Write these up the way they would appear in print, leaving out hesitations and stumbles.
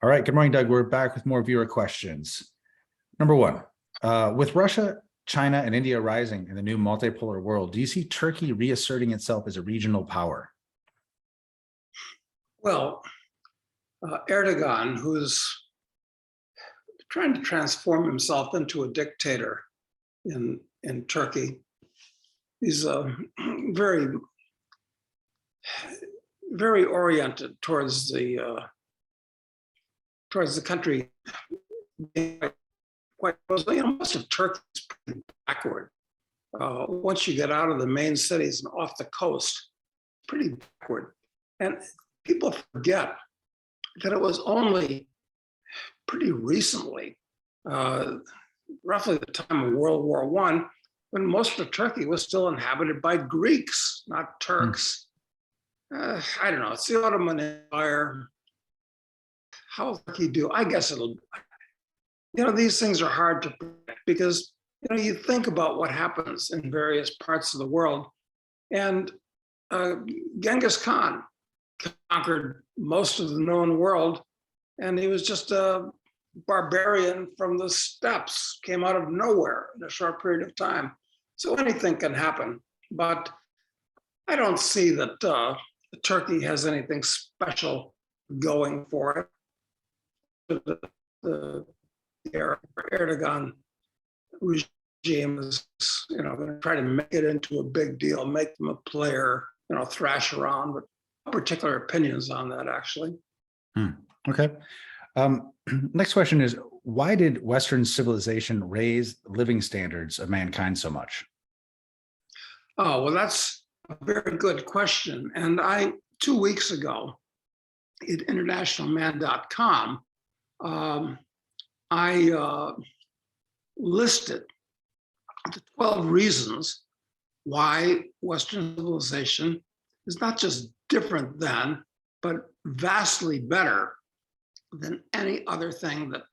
All right. Good morning, Doug. We're back with more viewer questions. Number one, with Russia, China, and India rising in the new multipolar world, do you see Turkey reasserting itself as a regional power? Well, Erdogan, who's trying to transform himself into a dictator in Turkey, he's very, very oriented towards the country being quite close. Most of Turkey is pretty backward. Once you get out of the main cities and off the coast, pretty backward. And people forget that it was only pretty recently, roughly the time of World War I, when most of Turkey was still inhabited by Greeks, not Turks. I don't know, it's the Ottoman Empire. How will Turkey do? I guess it'll, these things are hard to predict because, you think about what happens in various parts of the world. And Genghis Khan conquered most of the known world, and he was just a barbarian from the steppes, came out of nowhere in a short period of time. So anything can happen, but I don't see that Turkey has anything special going for it. The Erdogan regime is, going to try to make it into a big deal, make them a player, thrash around, but no particular opinions on that, actually. Okay. Next question is, why did Western civilization raise living standards of mankind so much? Oh, well, that's a very good question. And 2 weeks ago at internationalman.com, I listed the 12 reasons why Western civilization is not just different than, but vastly better than any other thing that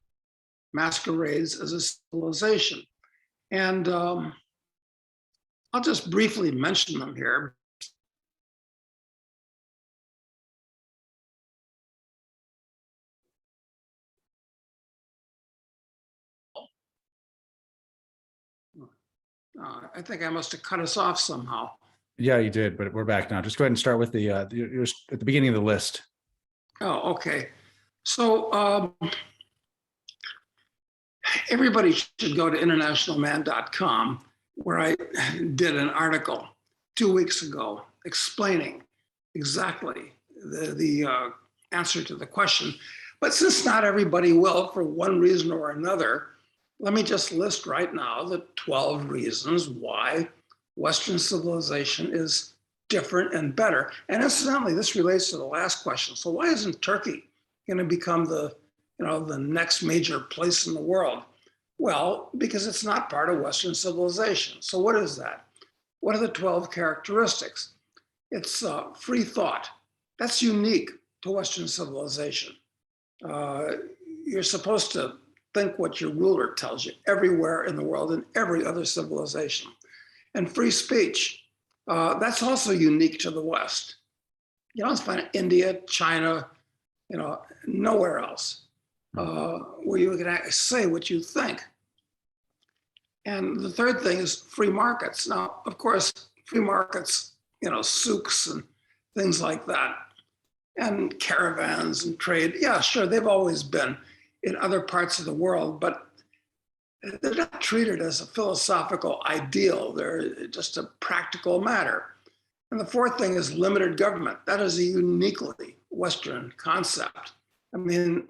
masquerades as a civilization. And I'll just briefly mention them here. I think I must have cut us off somehow. Yeah, you did, but we're back now. Just go ahead and start with you're at the beginning of the list. Oh, okay. So everybody should go to internationalman.com, where I did an article 2 weeks ago explaining exactly the answer to the question. But since not everybody will, for one reason or another, let me just list right now the 12 reasons why Western civilization is different and better. And incidentally, this relates to the last question. So why isn't Turkey going to become the next major place in the world? Well, because it's not part of Western civilization. So what is that? What are the 12 characteristics? It's free thought. That's unique to Western civilization. You're supposed to think what your ruler tells you everywhere in the world, in every other civilization. And free speech, that's also unique to the West. You don't find it in India, China, nowhere else where you can say what you think. And the third thing is free markets. Now, of course, free markets, souks and things like that, and caravans and trade. Yeah, sure, they've always been in other parts of the world, but they're not treated as a philosophical ideal. They're just a practical matter. And the fourth thing is limited government. That is a uniquely Western concept. I mean,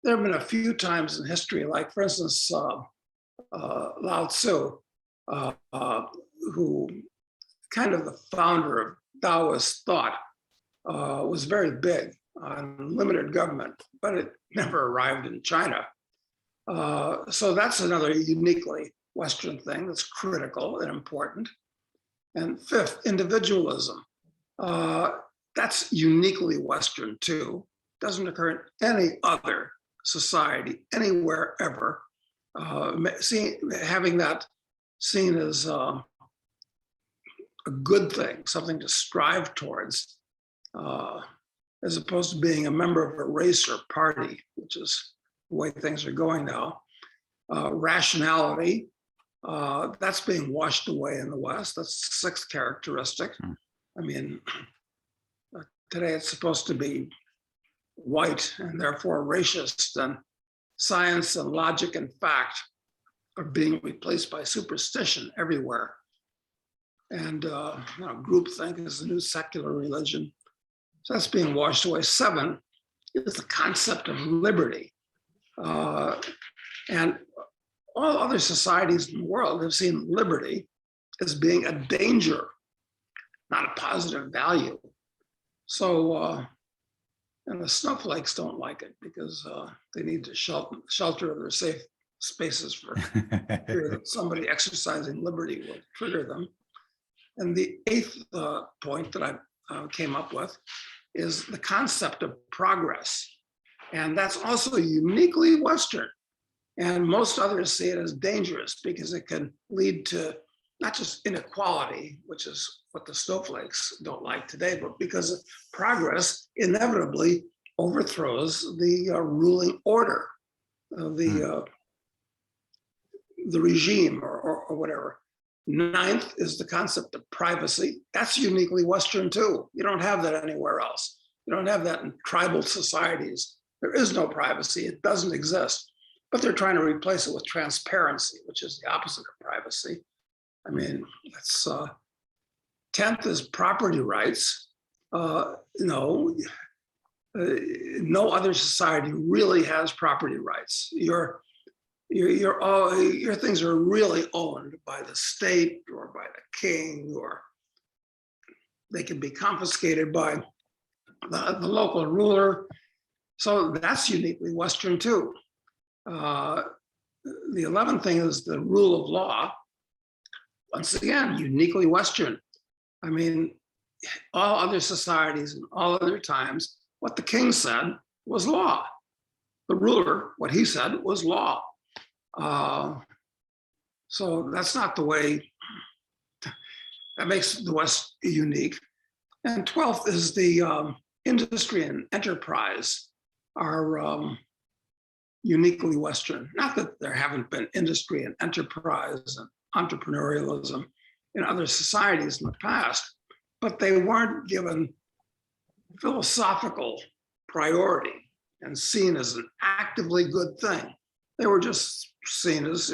there have been a few times in history, like for instance, Lao Tzu, who kind of the founder of Taoist thought, was very big on limited government, but it never arrived in China. So that's another uniquely Western thing that's critical and important. And fifth, individualism. That's uniquely Western too. Doesn't occur in any other society, anywhere ever. Having that seen as a good thing, something to strive towards, as opposed to being a member of a race or party, which is the way things are going now. Rationality, that's being washed away in the West. That's the sixth characteristic. I mean, today it's supposed to be white and therefore racist, and science and logic and fact are being replaced by superstition everywhere. And groupthink is the new secular religion. So that's being washed away. 7 is the concept of liberty. And all other societies in the world have seen liberty as being a danger, not a positive value. So, and the snowflakes don't like it because they need to shelter their safe spaces for fear that somebody exercising liberty will trigger them. And the 8th point that I came up with is the concept of progress. And that's also uniquely Western. And most others see it as dangerous because it can lead to not just inequality, which is what the snowflakes don't like today, but because progress inevitably overthrows the ruling order of the regime or whatever. 9th is the concept of privacy. That's uniquely Western too. You don't have that anywhere else. You don't have that in tribal societies. There is no privacy. It doesn't exist. But they're trying to replace it with transparency, which is the opposite of privacy. I mean, that's 10th is property rights. No other society really has property rights. Your things are really owned by the state or by the king, or they can be confiscated by the local ruler. So that's uniquely Western too. The 11th thing is the rule of law. Once again, uniquely Western. I mean, all other societies and all other times, what the king said was law. The ruler, what he said was law. So that's not the way, that makes the West unique. And 12th is the industry and enterprise are uniquely Western. Not that there haven't been industry and enterprise and entrepreneurialism in other societies in the past, but they weren't given philosophical priority and seen as an actively good thing. They were just seen as,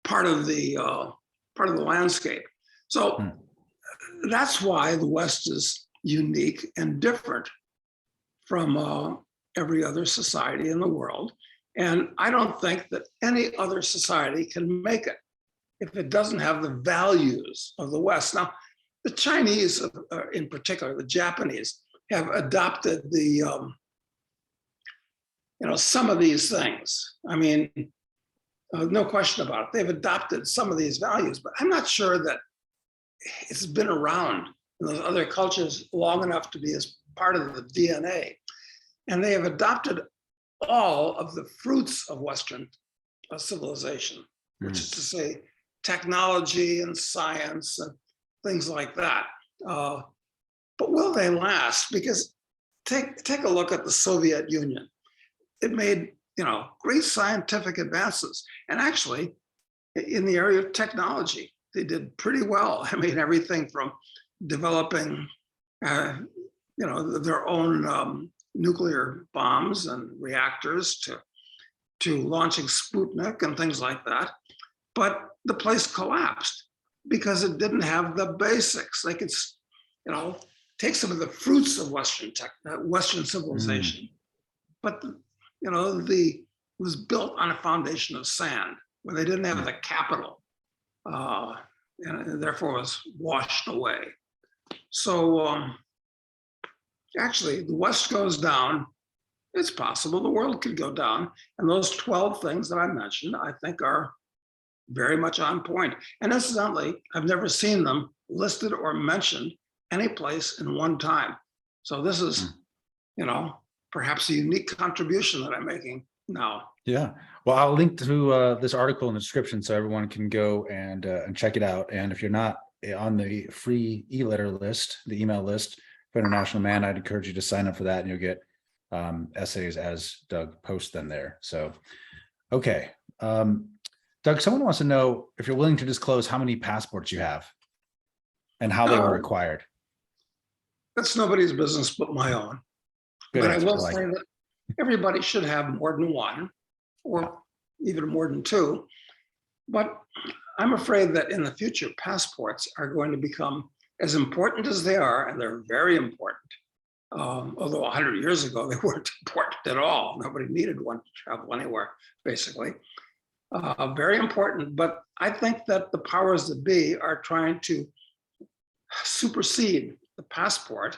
part of the landscape. So that's why the West is unique and different from every other society in the world. And I don't think that any other society can make it if it doesn't have the values of the West. Now, the Chinese, in particular, the Japanese, have adopted the, some of these things. I mean, no question about it. They've adopted some of these values, but I'm not sure that it's been around in those other cultures long enough to be as part of the DNA. And they have adopted all of the fruits of Western civilization, which is to say technology and science and things like that. But will they last? Because take a look at the Soviet Union. It made great scientific advances, and actually in the area of technology, they did pretty well. I mean, everything from developing their own nuclear bombs and reactors to launching Sputnik and things like that. But the place collapsed because it didn't have the basics. They could, take some of the fruits of Western civilization, but it was built on a foundation of sand where they didn't have the capital, and therefore was washed away. So actually, the West goes down. It's possible the world could go down. And those 12 things that I mentioned, I think are very much on point. And incidentally, I've never seen them listed or mentioned any place in one time. So this is, perhaps a unique contribution that I'm making now. Yeah. Well, I'll link to this article in the description so everyone can go and check it out. And if you're not on the free e-letter list, the email list, for International Man, I'd encourage you to sign up for that, and you'll get essays as Doug posts them there. So, okay. Doug, someone wants to know if you're willing to disclose how many passports you have and how they were acquired. That's nobody's business but my own. Good But answer. I will say that everybody should have more than one, or even more than two. But I'm afraid that in the future, passports are going to become as important as they are, and they're very important. Although 100 years ago, they weren't important at all. Nobody needed one to travel anywhere, basically. Very important, but I think that the powers that be are trying to supersede the passport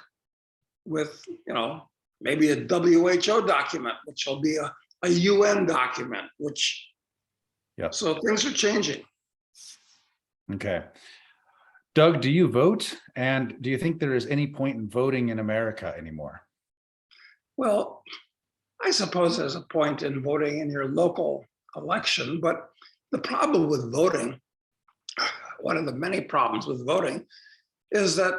with, maybe a WHO document, which will be a UN document, which, so things are changing. Okay. Doug, do you vote? And do you think there is any point in voting in America anymore? Well, I suppose there's a point in voting in your local election, but the problem with voting, one of the many problems with voting, is that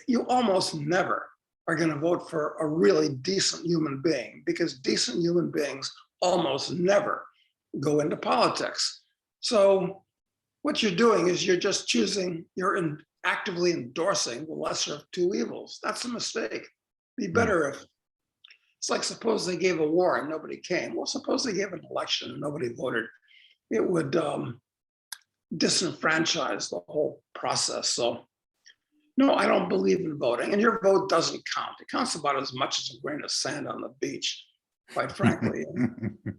you almost never are going to vote for a really decent human being, because decent human beings almost never go into politics. So what you're doing is you're just choosing, actively endorsing the lesser of two evils. That's a mistake. Be better if, it's like, suppose they gave a war and nobody came. Well, suppose they gave an election and nobody voted. It would disenfranchise the whole process. So no, I don't believe in voting, and your vote doesn't count. It counts about as much as a grain of sand on the beach, quite frankly.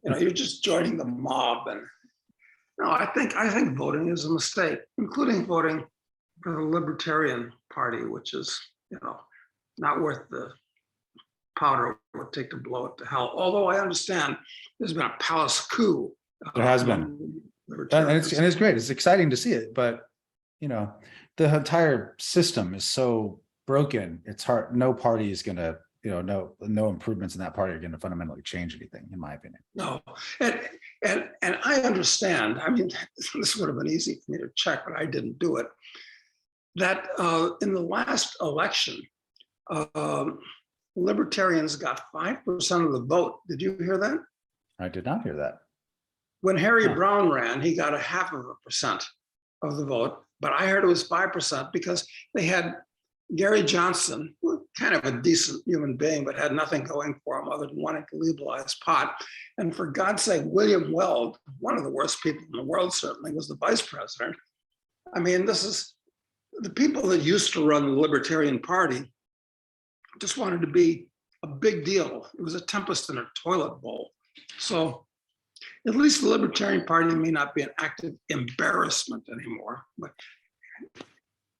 You're just joining the mob. And no, I think voting is a mistake, including voting for the Libertarian Party, which is, not worth the powder it would take to blow it to hell. Although I understand there's been a palace coup. There has been, and it's great. It's exciting to see it, but the entire system is so broken. It's hard. No party is going to, no improvements in that party are going to fundamentally change anything, in my opinion. No, and I understand. I mean, this would have been easy for me to check, but I didn't do it. That in the last election, Libertarians got 5% of the vote. Did you hear that? I did not hear that. When Harry Brown ran, he got 0.5% of the vote, but I heard it was 5% because they had Gary Johnson, kind of a decent human being, but had nothing going for him other than wanting to legalize pot. And for God's sake, William Weld, one of the worst people in the world, certainly, was the vice president. I mean, this is the people that used to run the Libertarian Party just wanted to be a big deal. It was a tempest in a toilet bowl. So at least the Libertarian Party may not be an active embarrassment anymore. But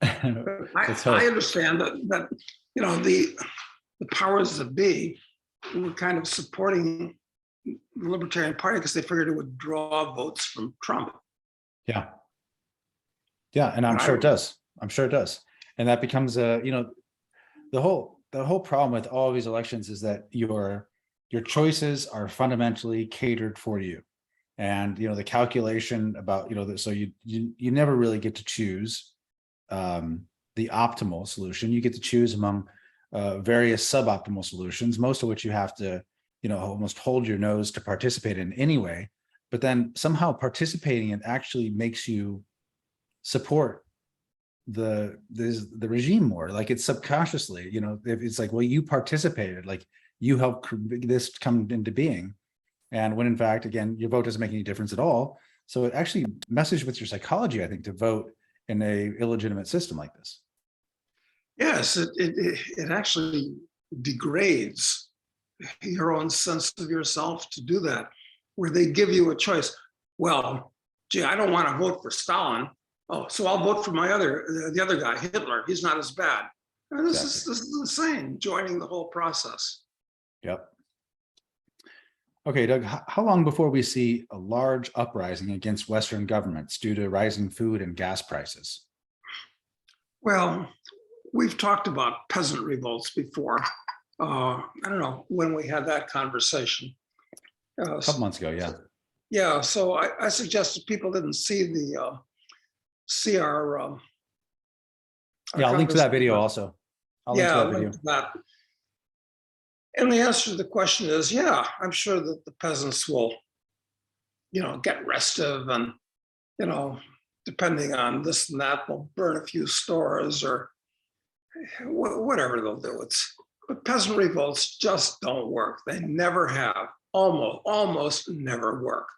I understand that the powers that be were kind of supporting the Libertarian Party because they figured it would draw votes from Trump. Yeah, and I'm sure it does. I'm sure it does, and that becomes the whole problem with all of these elections is that your choices are fundamentally catered for you, and the calculation about so you never really get to choose the optimal solution. You get to choose among various suboptimal solutions, most of which you have to almost hold your nose to participate in anyway. But then somehow participating in actually makes you support the regime more. Like, it's subconsciously, it's like, well, you participated, like you helped this come into being. And when in fact, again, your vote doesn't make any difference at all. So it actually messes with your psychology, I think, to vote in a illegitimate system like this. Yes, it actually degrades your own sense of yourself to do that, where they give you a choice. Well, gee, I don't want to vote for Stalin. Oh, so I'll vote for the other guy, Hitler. He's not as bad. And this is insane, joining the whole process. Yep. Okay, Doug, how long before we see a large uprising against Western governments due to rising food and gas prices? Well, we've talked about peasant revolts before. I don't know when we had that conversation. A couple months ago, yeah. Yeah, so I suggested people didn't see our I'll link to that video also. I'll link to that video. that. And the answer to the question is, yeah, I'm sure that the peasants will, get restive and, depending on this and that, they'll burn a few stores or whatever they'll do. But peasant revolts just don't work. They never have, almost never work.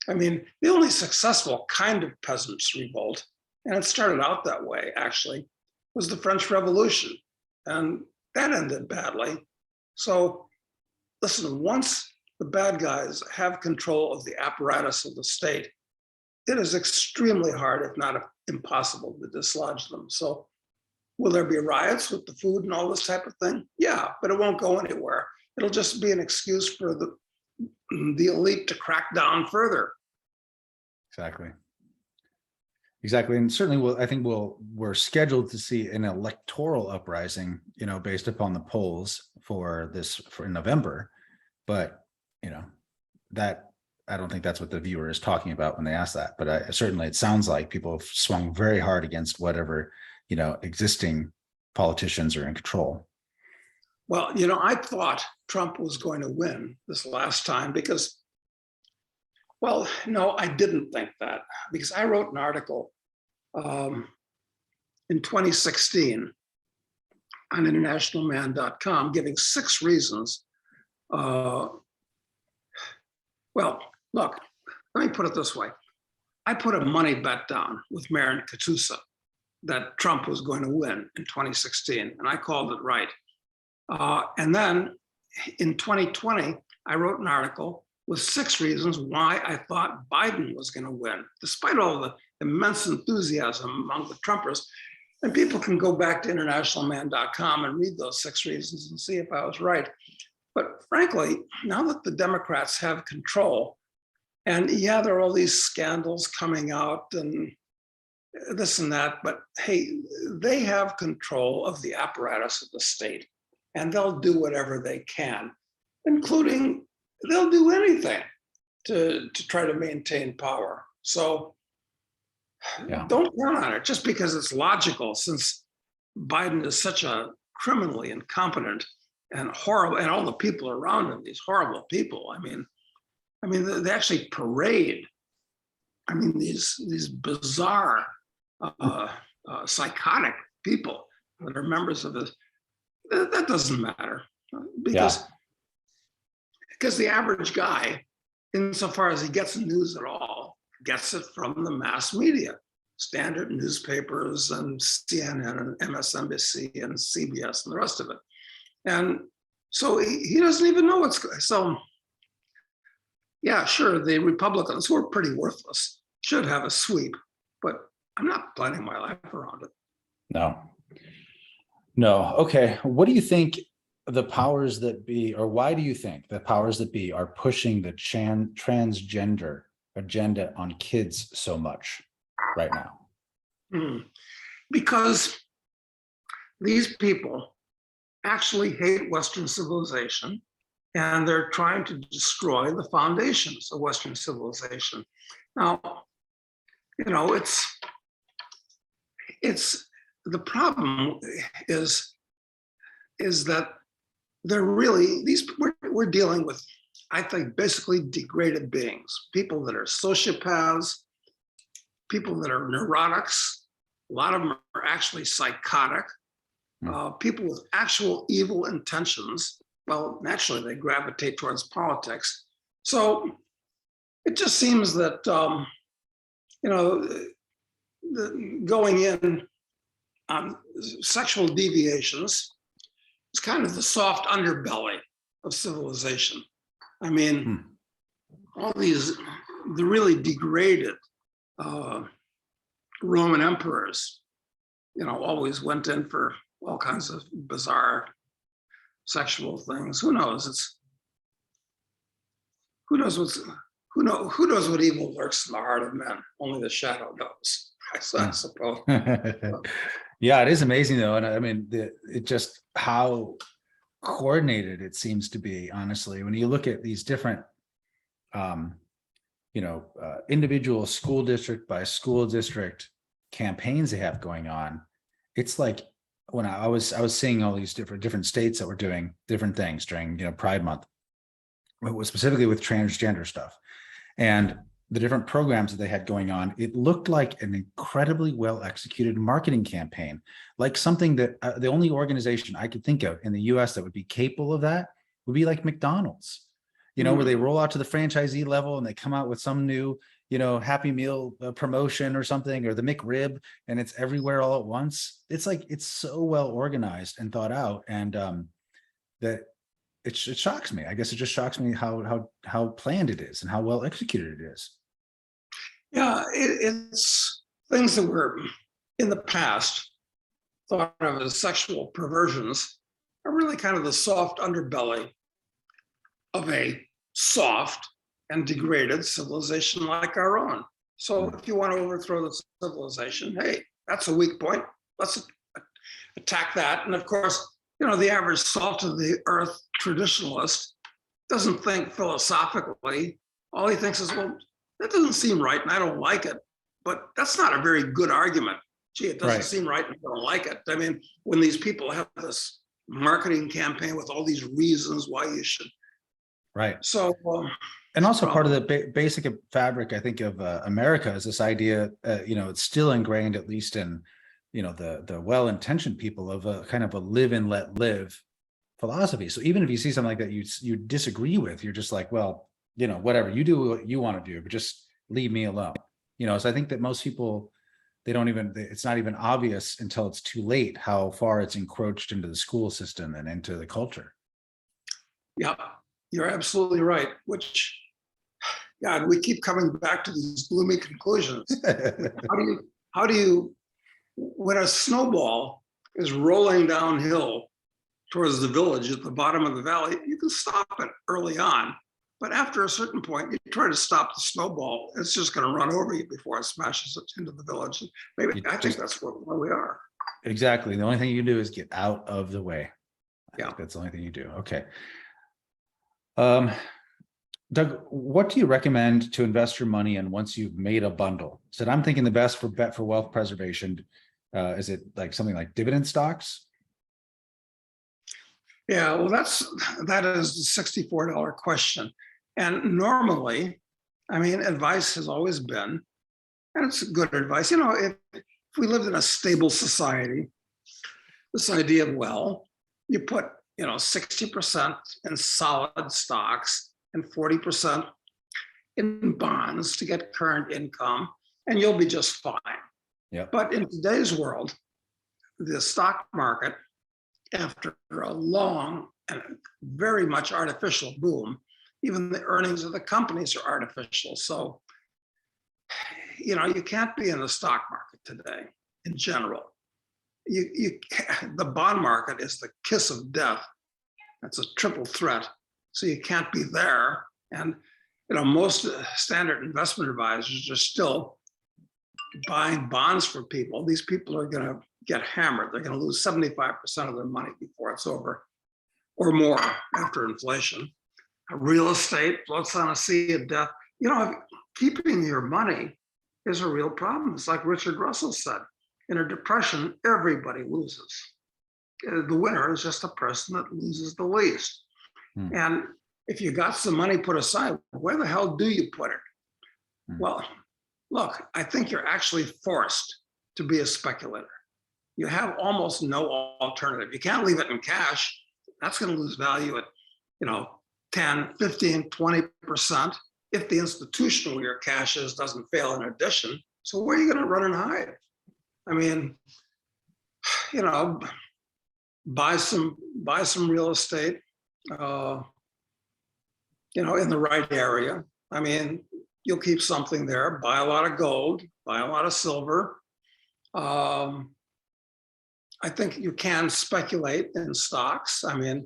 I mean, the only successful kind of peasants revolt, and it started out that way actually, was the French Revolution. And that ended badly. So listen, once the bad guys have control of the apparatus of the state, it is extremely hard, if not impossible, to dislodge them. So will there be riots with the food and all this type of thing? Yeah, but it won't go anywhere. It'll just be an excuse for the elite to crack down further. Exactly. And certainly I think we're scheduled to see an electoral uprising, based upon the polls for November. But, that I don't think that's what the viewer is talking about when they ask that. But certainly it sounds like people have swung very hard against whatever, existing politicians are in control. Well, I thought Trump was going to win this last time because, well, no, I didn't think that, because I wrote an article in 2016 on internationalman.com giving 6 reasons. Well, look, let me put it this way. I put a money bet down with Marin Katusa that Trump was going to win in 2016, and I called it right. And then in 2020, I wrote an article with 6 reasons why I thought Biden was going to win, despite all the immense enthusiasm among the Trumpers. And people can go back to internationalman.com and read those 6 reasons and see if I was right. But frankly, now that the Democrats have control, and yeah, there are all these scandals coming out and this and that, but hey, they have control of the apparatus of the state, and they'll do whatever they can, including they'll do anything to try to maintain power. So don't count on it just because it's logical, since Biden is such a criminally incompetent and horrible, and all the people around him, these horrible people. I mean, they actually parade. I mean, these bizarre, psychotic people that are members of this. That doesn't matter because the average guy, insofar as he gets news at all, gets it from the mass media, standard newspapers and CNN and MSNBC and CBS and the rest of it. And so he doesn't even know what's going on. So yeah, sure, the Republicans, who are pretty worthless, should have a sweep, but I'm not planning my life around it. No. Okay. What do you think the powers that be, or why do you think the powers that be are pushing the transgender agenda on kids so much right now? Because these people actually hate Western civilization, and they're trying to destroy the foundations of Western civilization. Now, it's the problem is that they're really we're dealing with, I think, basically degraded beings, people that are sociopaths, people that are neurotics. A lot of them are actually psychotic, people with actual evil intentions. Well, naturally, they gravitate towards politics. So it just seems that, going in on sexual deviations is kind of the soft underbelly of civilization. I mean, all the really degraded Roman emperors, always went in for all kinds of bizarre sexual things. Who knows? Who knows what evil lurks in the heart of men? Only the shadow knows, I suppose. Yeah, it is amazing though, and I mean, it just how coordinated it seems to be. Honestly, when you look at these different, individual school district by school district campaigns they have going on, it's like when I was seeing all these different states that were doing different things during Pride Month, specifically with transgender stuff, and the different programs that they had going on, it looked like an incredibly well executed marketing campaign, like something that the only organization I could think of in the US that would be capable of that would be like McDonald's, where they roll out to the franchisee level and they come out with some new, Happy Meal promotion or something, or the McRib, and it's everywhere all at once. It's like, it's so well organized and thought out. And that it shocks me. I guess it just shocks me how planned it is and how well executed it is. Yeah, it's things that were in the past thought of as sexual perversions are really kind of the soft underbelly of a soft and degraded civilization like our own. So if you want to overthrow the civilization, hey, that's a weak point. Let's attack that. And of course, the average salt of the earth traditionalist doesn't think philosophically. All he thinks is, well, that doesn't seem right and I don't like it. But that's not a very good argument. Gee, it doesn't seem right and I don't like it. I mean, when these people have this marketing campaign with all these reasons why you should. Right. So, and also part of the basic fabric, I think, of America is this idea, it's still ingrained, at least in, the well-intentioned people, of a kind of a live and let live philosophy. So even if you see something like that you disagree with, you're just like, well, whatever, you do what you want to do, but just leave me alone. So I think that most people, it's not even obvious until it's too late how far it's encroached into the school system and into the culture. Yeah, you're absolutely right. Which, God, we keep coming back to these gloomy conclusions. How do you, when a snowball is rolling downhill towards the village at the bottom of the valley, you can stop it early on. But after a certain point, you try to stop the snowball, it's just going to run over you before it smashes it into the village. Maybe I think that's where we are. Exactly. The only thing you can do is get out of the way. Yeah, that's the only thing you do. Okay. Doug, what do you recommend to invest your money in once you've made a bundle? So I'm thinking the best bet for wealth preservation. Is it like something like dividend stocks? Yeah, well, that is the $64 question. And normally, I mean, advice has always been, and it's good advice, if we lived in a stable society, this idea of, well, you put, 60% in solid stocks and 40% in bonds to get current income, and you'll be just fine. Yeah. But in today's world, the stock market, after a long and very much artificial boom, even the earnings of the companies are artificial. So, you can't be in the stock market today in general. The bond market is the kiss of death. That's a triple threat. So you can't be there. And, most standard investment advisors are still buying bonds for people. These people are going to get hammered. They're going to lose 75% of their money before it's over, or more after inflation. Real estate floats on a sea of death. Keeping your money is a real problem. It's like Richard Russell said, in a depression, everybody loses. The winner is just the person that loses the least. And if you got some money put aside, where the hell do you put it? Well, look, I think you're actually forced to be a speculator. You have almost no alternative. You can't leave it in cash. That's going to lose value at, 10, 15, 20% if the institution where your cash is doesn't fail in addition. So where are you going to run and hide? I mean, buy some real estate, in the right area. I mean, you'll keep something there, buy a lot of gold, buy a lot of silver. I think you can speculate in stocks. I mean,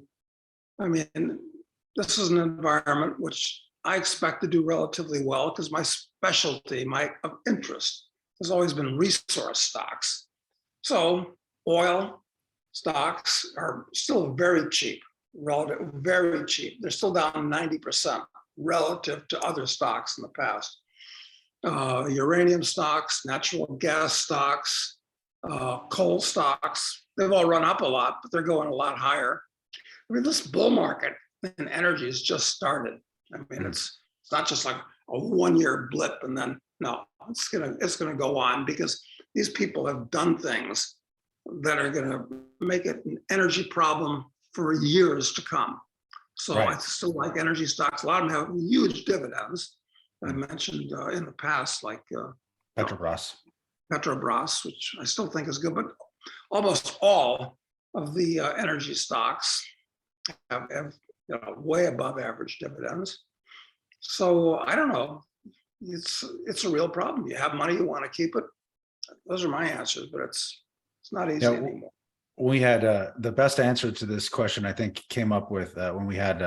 this is an environment which I expect to do relatively well because my specialty, my interest has always been resource stocks. So oil stocks are still very cheap, very cheap. They're still down 90% relative to other stocks in the past. Uranium stocks, natural gas stocks, coal stocks, they've all run up a lot, but they're going a lot higher. I mean, this bull market in energy has just started. I mean, it's not just like a 1-year blip and then no, it's gonna go on because these people have done things that are gonna make it an energy problem for years to come. So I still like energy stocks. A lot of them have huge dividends. I mentioned in the past, like Petrobras, which I still think is good, but almost all of the energy stocks have way above average dividends. So I don't know. It's a real problem. You have money, you want to keep it. Those are my answers, but it's not easy anymore. We had the best answer to this question, I think, came up with when we had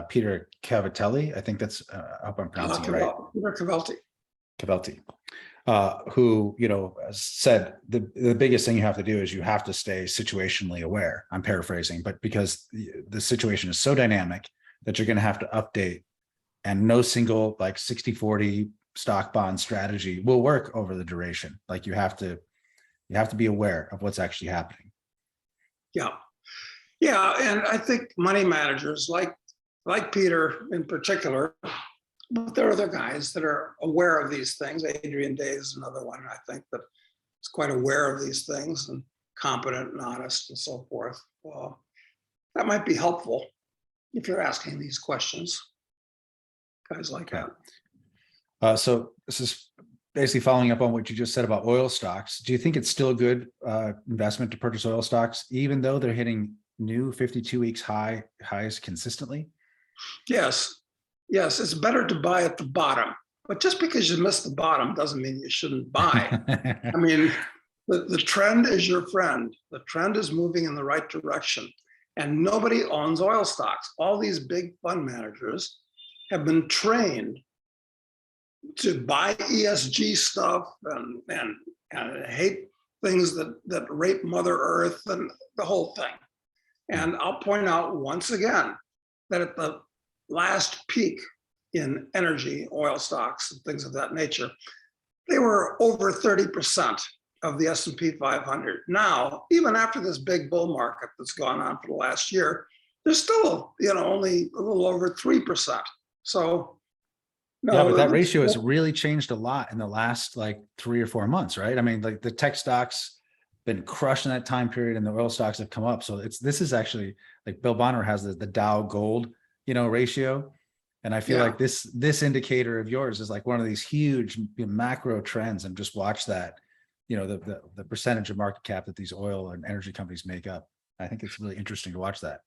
Peter Cavatelli. I think that's I hope I'm pronouncing it right. Peter Cavelti, who said the biggest thing you have to do is you have to stay situationally aware. I'm paraphrasing, but because the situation is so dynamic that you're going to have to update, and no single like 60-40 stock bond strategy will work over the duration. Like you have to be aware of what's actually happening. Yeah, and I think money managers like Peter in particular, but there are other guys that are aware of these things. Adrian Day is another one, I think, that is quite aware of these things and competent and honest and so forth. That might be helpful if you're asking these questions. Guys like that. So this is basically following up on what you just said about oil stocks. Do you think it's still a good investment to purchase oil stocks, even though they're hitting new 52 weeks highs consistently? Yes, it's better to buy at the bottom, but just because you missed the bottom doesn't mean you shouldn't buy. I mean, the trend is your friend. The trend is moving in the right direction, and nobody owns oil stocks. All these big fund managers have been trained to buy ESG stuff and hate things that rape Mother Earth and the whole thing. And I'll point out once again that at the last peak in energy, oil stocks and things of that nature, they were over 30% of the S&P 500. Now, even after this big bull market that's gone on for the last year, they're still, only a little over 3%. So, no, yeah, but that ratio has really changed a lot in the last like 3 or 4 months, right? I mean, like the tech stocks been crushed in that time period, and the oil stocks have come up. So this is actually like Bill Bonner has the Dow Gold, ratio, and I feel like this indicator of yours is like one of these huge macro trends. And just watch that, the percentage of market cap that these oil and energy companies make up. I think it's really interesting to watch that.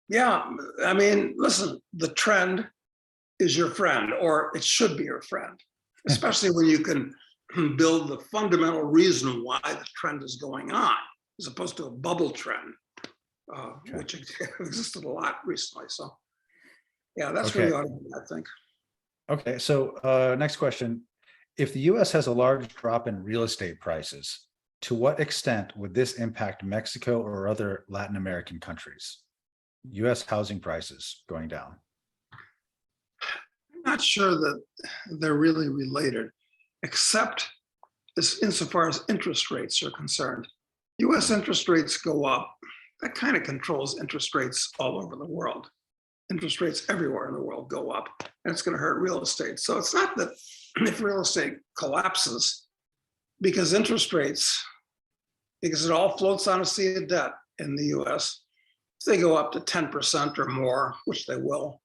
Yeah, I mean, listen, the trend is your friend, or it should be your friend, especially when you can build the fundamental reason why the trend is going on, as opposed to a bubble trend, which existed a lot recently. So, yeah, that's where you ought to be, I think. Okay, so next question. If the US has a large drop in real estate prices, to what extent would this impact Mexico or other Latin American countries? US housing prices going down. I'm not sure that they're really related, except insofar as interest rates are concerned. US interest rates go up. That kind of controls interest rates all over the world. Interest rates everywhere in the world go up, and it's going to hurt real estate. So it's not that if real estate collapses, because interest rates, because it all floats on a sea of debt in the US, if they go up to 10% or more, which they will,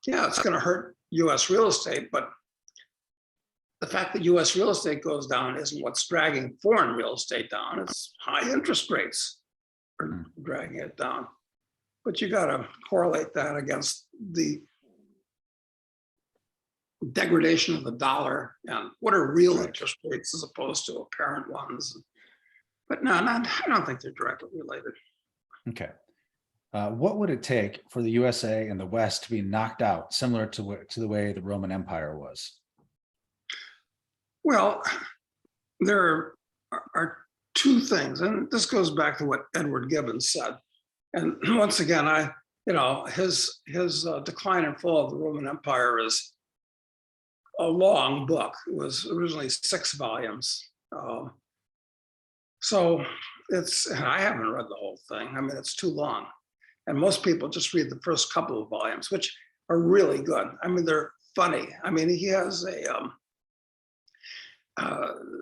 it's going to hurt US real estate. But the fact that US real estate goes down isn't what's dragging foreign real estate down. It's high interest rates are dragging it down. But you got to correlate that against the degradation of the dollar and what are real interest rates as opposed to apparent ones. But no, I don't think they're directly related. Okay. What would it take for the USA and the West to be knocked out, similar to the way the Roman Empire was? Well, there are two things, and this goes back to what Edward Gibbon said. And once again, his Decline and Fall of the Roman Empire is a long book. It was originally 6 volumes. So I haven't read the whole thing. I mean, it's too long. And most people just read the first couple of volumes, which are really good. I mean, they're funny. I mean, he has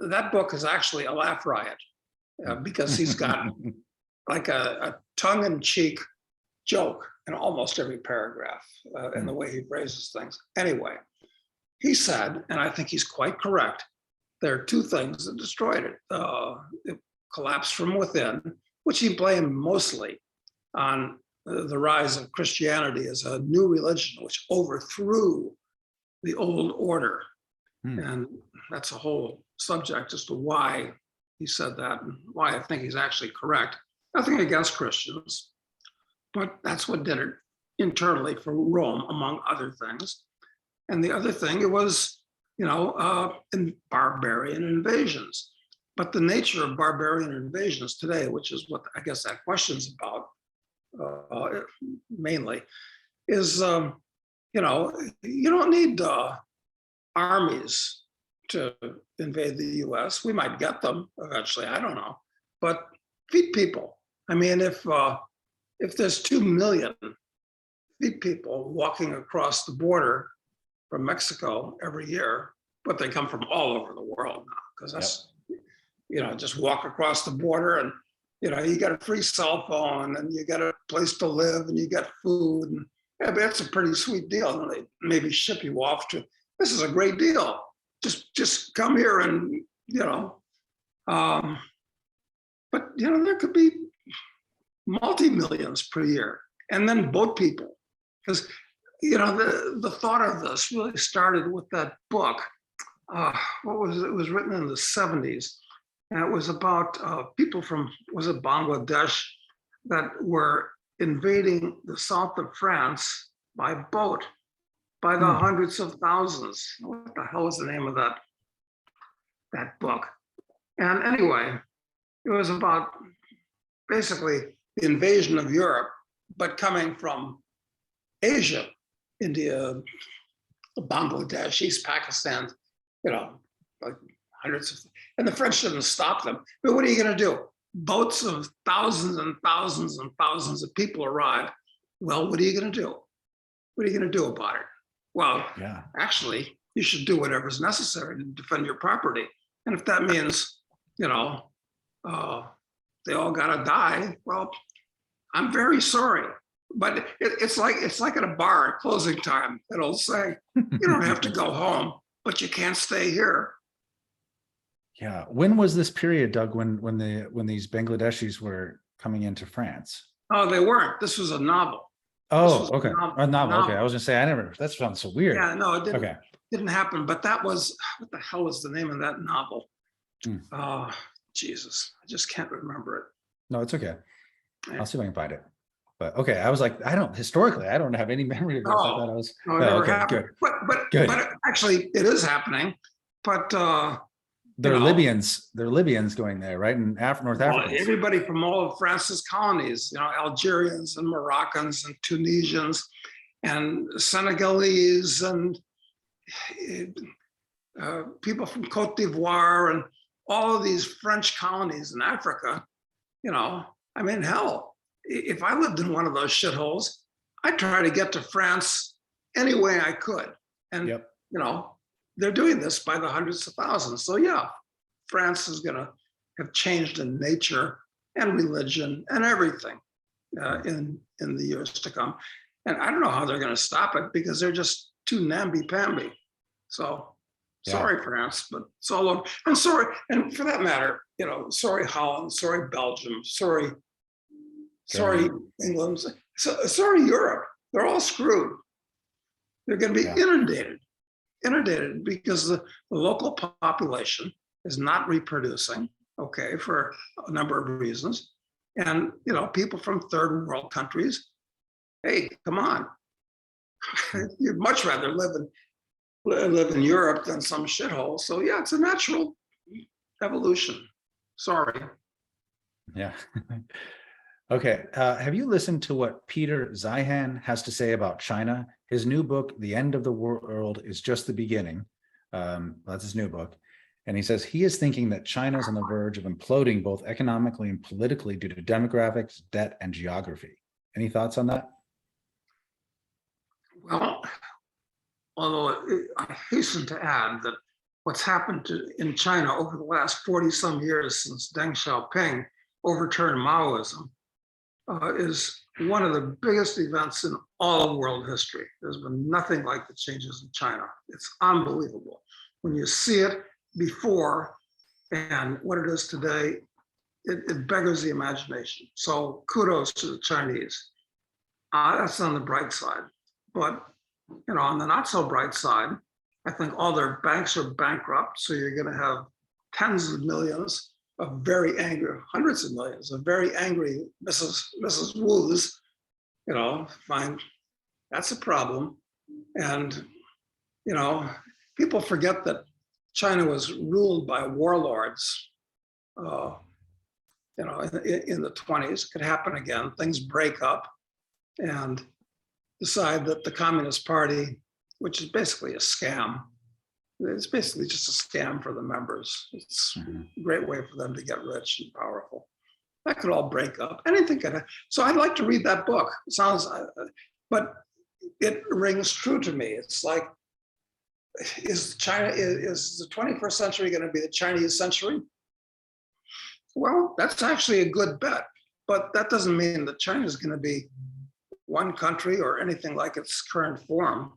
that book is actually a laugh riot because he's got like a tongue-in-cheek joke in almost every paragraph in the way he phrases things. Anyway, he said, and I think he's quite correct, there are two things that destroyed it. It collapsed from within, which he blamed mostly on the rise of Christianity as a new religion, which overthrew the old order. And that's a whole subject as to why he said that and why I think he's actually correct. Nothing against Christians, but that's what did it internally for Rome, among other things. And the other thing, it was, in barbarian invasions. But the nature of barbarian invasions today, which is what I guess that question's about mainly, is, you don't need armies to invade the US. We might get them eventually, I don't know, but feed people. I mean, if there's 2 million people walking across the border from Mexico every year, but they come from all over the world now, because that's, just walk across the border and, you got a free cell phone and you got a place to live and you got food. And that's a pretty sweet deal. And they maybe ship you off to, this is a great deal. Just come here and, but, there could be multi-millions per year. And then boat people, because, the thought of this really started with that book. What was it? It was written in the 70s. And it was about people from, was it Bangladesh, that were invading the south of France by boat by the hundreds of thousands. What the hell is the name of that book? And anyway, it was about basically the invasion of Europe, but coming from Asia, India, Bangladesh, East Pakistan, like hundreds of, and the French didn't stop them. But what are you going to do? Boats of thousands and thousands and thousands of people arrive. Well, what are you going to do? What are you going to do about it? Well, actually, you should do whatever's necessary to defend your property. And if that means, they all got to die, well, I'm very sorry. But it's like at a bar at closing time. It'll say, you don't have to go home, but you can't stay here. Yeah. When was this period, Doug, when these Bangladeshis were coming into France? Oh, they weren't. This was a novel. Oh, okay. A novel. Okay. I was gonna say, that sounds so weird. Yeah, no, it didn't. Okay. Didn't happen. But that was, what the hell was the name of that novel? Oh, Jesus. I just can't remember it. No, it's okay. I'll see if I can find it. But okay, I was like, I don't have any memory of this. I thought I was. No, it never happened. Good. But actually it is happening. But they're Libyans going there, right? In North Africa. Everybody from all of France's colonies, Algerians and Moroccans and Tunisians and Senegalese and people from Cote d'Ivoire and all of these French colonies in Africa. I mean, hell, if I lived in one of those shitholes, I'd try to get to France any way I could. And, they're doing this by the hundreds of thousands. So yeah, France is going to have changed in nature and religion and everything in the years to come. And I don't know how they're going to stop it because they're just too namby-pamby. So sorry, France, but it's all over. And sorry, and for that matter, sorry, Holland, sorry, Belgium, sorry, England, sorry, Europe. They're all screwed. They're going to be inundated because the local population is not reproducing, for a number of reasons. And, people from third world countries, hey, come on. You'd much rather live in Europe than some shithole. So yeah, it's a natural evolution. Sorry. Yeah. Okay. Have you listened to what Peter Zeihan has to say about China? His new book, The End of the World is Just the Beginning. That's his new book. And he says he is thinking that China is on the verge of imploding both economically and politically due to demographics, debt, and geography. Any thoughts on that? Well, although I hasten to add that what's happened in China over the last 40 some years since Deng Xiaoping overturned Maoism is one of the biggest events in all of world history. There's been nothing like the changes in China. It's unbelievable. When you see it before and what it is today, it beggars the imagination. So kudos to the Chinese. That's on the bright side. But on the not so bright side, I think all their banks are bankrupt. So you're going to have tens of millions of very angry, hundreds of millions of very angry Mrs. Wu's, find that's a problem. And, people forget that China was ruled by warlords, in the 20s. It could happen again. Things break up and decide that the Communist Party, which is basically a scam, it's basically just a scam for the members. It's a great way for them to get rich and powerful. That could all break up. Anything could happen. So I'd like to read that book. It sounds, but it rings true to me. It's like, is the 21st century going to be the Chinese century? Well, that's actually a good bet, but that doesn't mean that China is going to be one country or anything like its current form.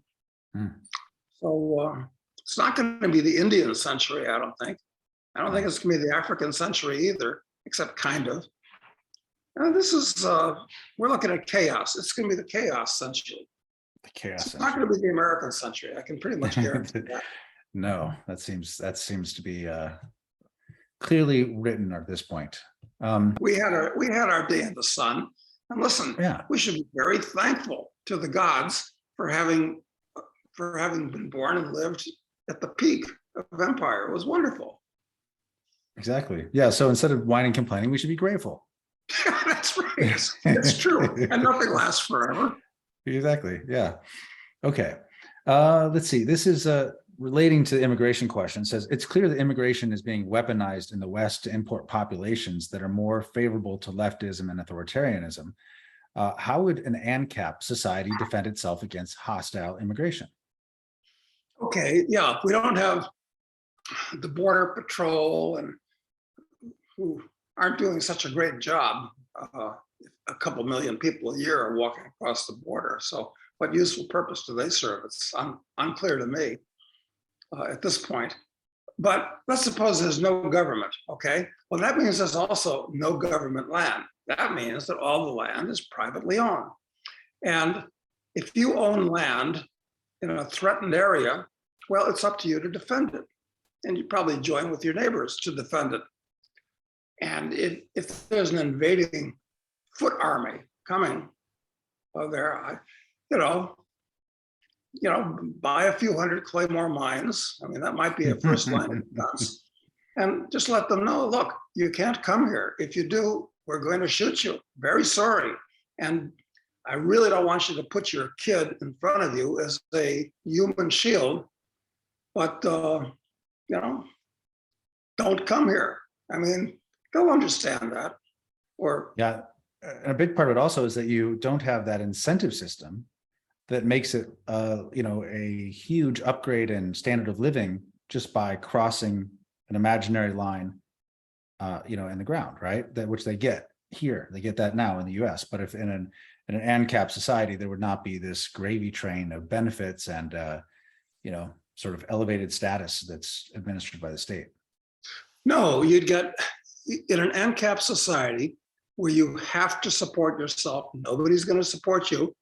So it's not going to be the Indian century, I don't think. I don't think it's going to be the African century either, except kind of. This is, we're looking at chaos. It's going to be the chaos century. The chaos. It's not going to be the American century. I can pretty much guarantee that. No, that seems to be clearly written at this point. We had our day in the sun. And listen, we should be very thankful to the gods for having been born and lived at the peak of empire. It was wonderful. Exactly. Yeah. So instead of whining and complaining, we should be grateful. That's right. It's true. And nothing lasts forever. Exactly. Yeah. Okay. Let's see. This is relating to the immigration question. It says it's clear that immigration is being weaponized in the West to import populations that are more favorable to leftism and authoritarianism. How would an Ancap society defend itself against hostile immigration? Okay. Yeah. If we don't have the border patrol and who aren't doing such a great job, a couple million people a year are walking across the border. So what useful purpose do they serve? It's unclear to me at this point. But let's suppose there's no government, okay? Well, that means there's also no government land. That means that all the land is privately owned. And if you own land in a threatened area, well, it's up to you to defend it. And you probably join with your neighbors to defend it. And if there's an invading foot army coming there, buy a few hundred Claymore mines. I mean, that might be a first line of defense. And just let them know, look, you can't come here. If you do, we're going to shoot you. Very sorry. And I really don't want you to put your kid in front of you as a human shield, but, don't come here. I mean, they'll understand that. Yeah. And a big part of it also is that you don't have that incentive system that makes it, a huge upgrade in standard of living just by crossing an imaginary line, in the ground, right? That which they get here, they get that now in the U.S. But if in an ANCAP society, there would not be this gravy train of benefits and, sort of elevated status that's administered by the state. No, you'd get in an ANCAP society where you have to support yourself. Nobody's going to support you.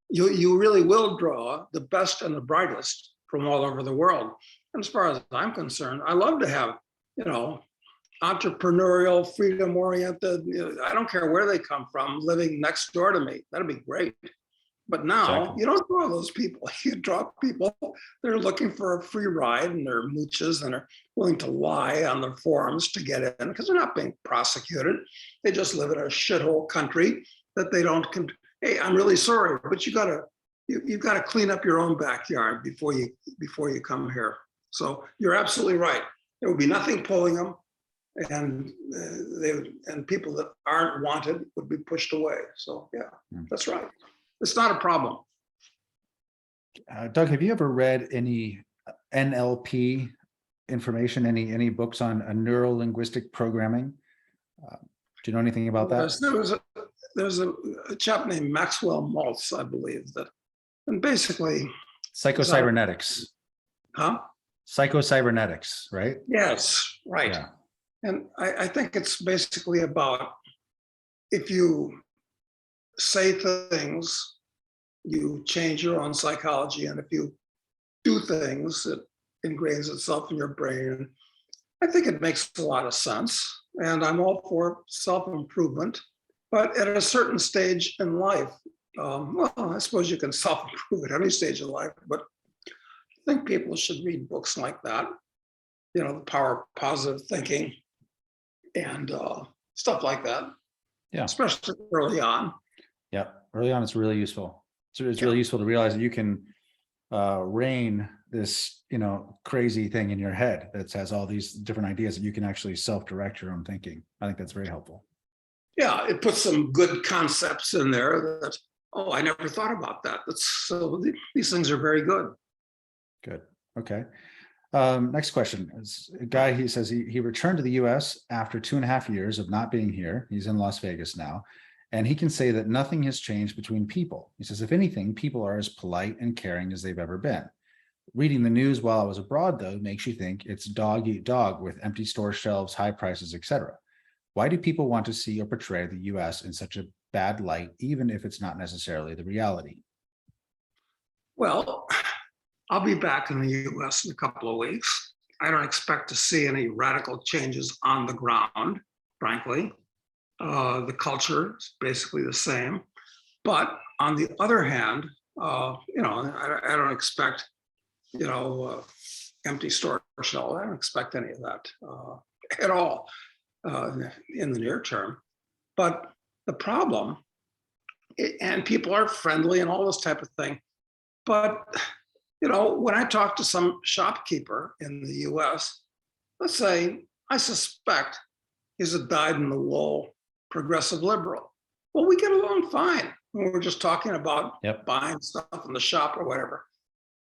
You really will draw the best and the brightest from all over the world. And as far as I'm concerned, I love to have, entrepreneurial, freedom-oriented, I don't care where they come from, living next door to me. That'd be great. But now you don't draw those people. You draw people that are looking for a free ride and they're mooches and are willing to lie on their forums to get in because they're not being prosecuted. They just live in a shithole country that they don't. Hey, I'm really sorry, but you've got to clean up your own backyard before you come here. So you're absolutely right. There would be nothing pulling them, and and people that aren't wanted would be pushed away. So yeah, that's right. It's not a problem. Doug, have you ever read any NLP information? Any books on neurolinguistic programming? Do you know anything about that? There's a chap named Maxwell Maltz, I believe, that, and basically Psychocybernetics. Huh? Psychocybernetics, right? Yes, right. Yeah. And I think it's basically about, if you say things, you change your own psychology, and if you do things, it ingrains itself in your brain. I think it makes a lot of sense, and I'm all for self-improvement, but at a certain stage in life, well, I suppose you can self-improve at any stage of life, but I think people should read books like that, you know, The Power of Positive Thinking and stuff like that. Yeah. Especially early on. Yeah. Early on, it's really useful. So it's really useful to realize that you can rein this, you know, crazy thing in your head that has all these different ideas, that you can actually self-direct your own thinking. I think that's very helpful. Yeah, it puts some good concepts in there that, oh, I never thought about that. So these things are very good. Good. Okay. Next question is a guy. He says he returned to the US after 2.5 years of not being here. He's in Las Vegas now. And he can say that nothing has changed between people. He says, if anything, people are as polite and caring as they've ever been. Reading the news while I was abroad, though, makes you think it's dog eat dog with empty store shelves, high prices, etc. Why do people want to see or portray the US in such a bad light, even if it's not necessarily the reality? Well, I'll be back in the US in a couple of weeks. I don't expect to see any radical changes on the ground, frankly. The culture is basically the same. But on the other hand, you know, I don't expect, you know, empty store shelves. I don't expect any of that at all in the near term. But the problem, and people are friendly and all this type of thing, but you know, when I talk to some shopkeeper in the US, let's say I suspect he's a dyed-in-the-wool progressive liberal. Well, we get along fine when we're just talking about buying stuff in the shop or whatever.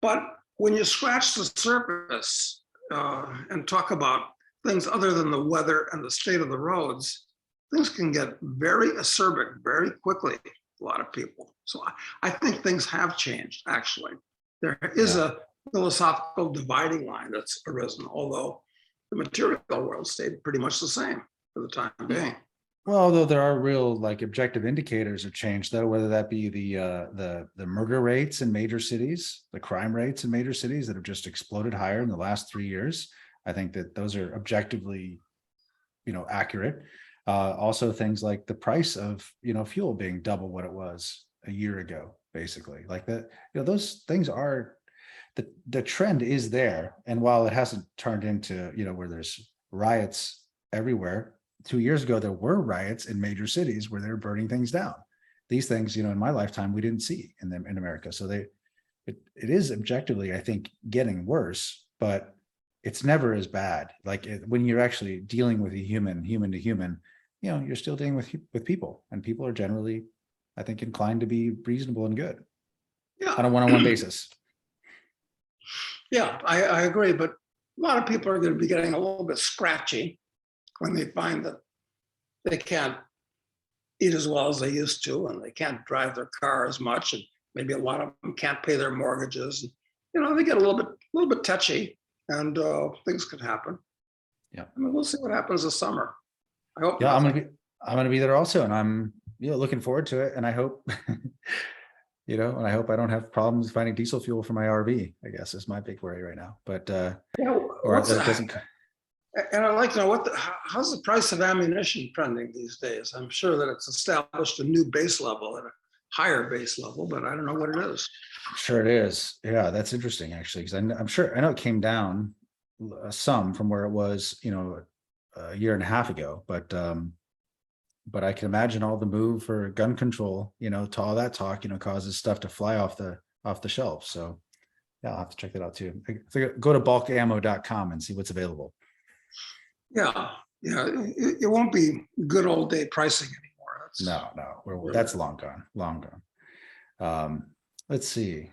But when you scratch the surface and talk about things other than the weather and the state of the roads, things can get very acerbic very quickly, a lot of people. So I think things have changed, actually. There is a philosophical dividing line that's arisen, although the material world stayed pretty much the same for the time being. Well, although there are real like objective indicators of change, though, whether that be the murder rates in major cities, the crime rates in major cities that have just exploded higher in the last 3 years. I think that those are objectively, you know, accurate. Also, things like the price of, you know, fuel being double what it was a year ago, basically. Like that, you know, those things are the trend is there. And while it hasn't turned into, you know, where there's riots everywhere. 2 years ago, there were riots in major cities where they're burning things down. These things, you know, in my lifetime, we didn't see in America. So it is objectively, I think, getting worse, but it's never as bad. Like when you're actually dealing with a human to human, you know, you're still dealing with people, and people are generally, I think, inclined to be reasonable and good on a one-on-one basis. Yeah, I agree. But a lot of people are going to be getting a little bit scratchy when they find that they can't eat as well as they used to, and they can't drive their car as much, and maybe a lot of them can't pay their mortgages. You know, they get a little bit touchy, and things could happen. Yeah, I mean, we'll see what happens this summer. I hope. Yeah, I'm gonna be there also, and I'm looking forward to it. And I hope, you know, and I hope I don't have problems finding diesel fuel for my RV. I guess is my big worry right now. But or that it doesn't. And I'd like to know how's the price of ammunition trending these days? I'm sure that it's established a new base level and a higher base level, but I don't know what it is. Sure it is. Yeah, that's interesting actually, because I'm sure I know it came down some from where it was, you know, a year and a half ago, but I can imagine all the move for gun control, you know, to all that talk, you know, causes stuff to fly off the shelf. So yeah, I'll have to check that out too. Go to bulkammo.com and see what's available. Yeah, yeah, it won't be good old day pricing anymore. That's long gone, long gone. Let's see.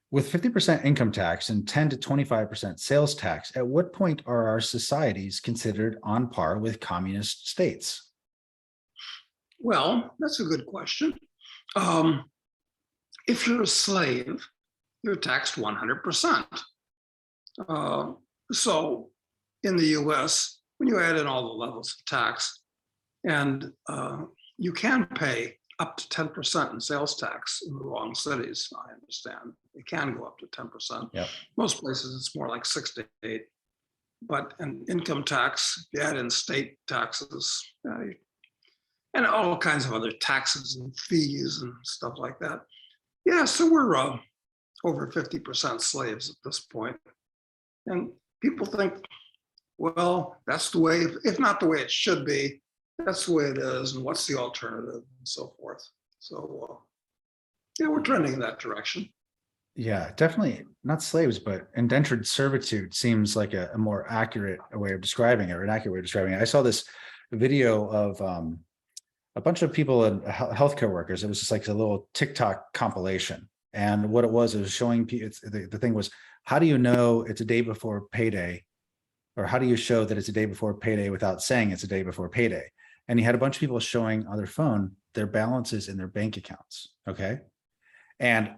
With 50% income tax and 10 to 25% sales tax, at what point are our societies considered on par with communist states? Well, that's a good question. If you're a slave, you're taxed 100%. So in the US, when you add in all the levels of tax, and you can pay up to 10% in sales tax in the wrong cities, I understand. It can go up to 10%. Yep. Most places it's more like 6 to 8. But in income tax, if you add in state taxes, and all kinds of other taxes and fees and stuff like that. Yeah, so we're over 50% slaves at this point. And people think, well, that's the way, if not the way it should be, that's the way it is, and what's the alternative, and so forth. So, yeah, we're trending in that direction. Yeah, definitely not slaves, but indentured servitude seems like a more accurate way of describing it, or an accurate way of describing it. I saw this video of a bunch of people and healthcare workers. It was just like a little TikTok compilation. And what it was showing people, the thing was, how do you know it's a day before payday? Or how do you show that it's a day before payday without saying it's a day before payday? And he had a bunch of people showing on their phone their balances in their bank accounts. Okay. And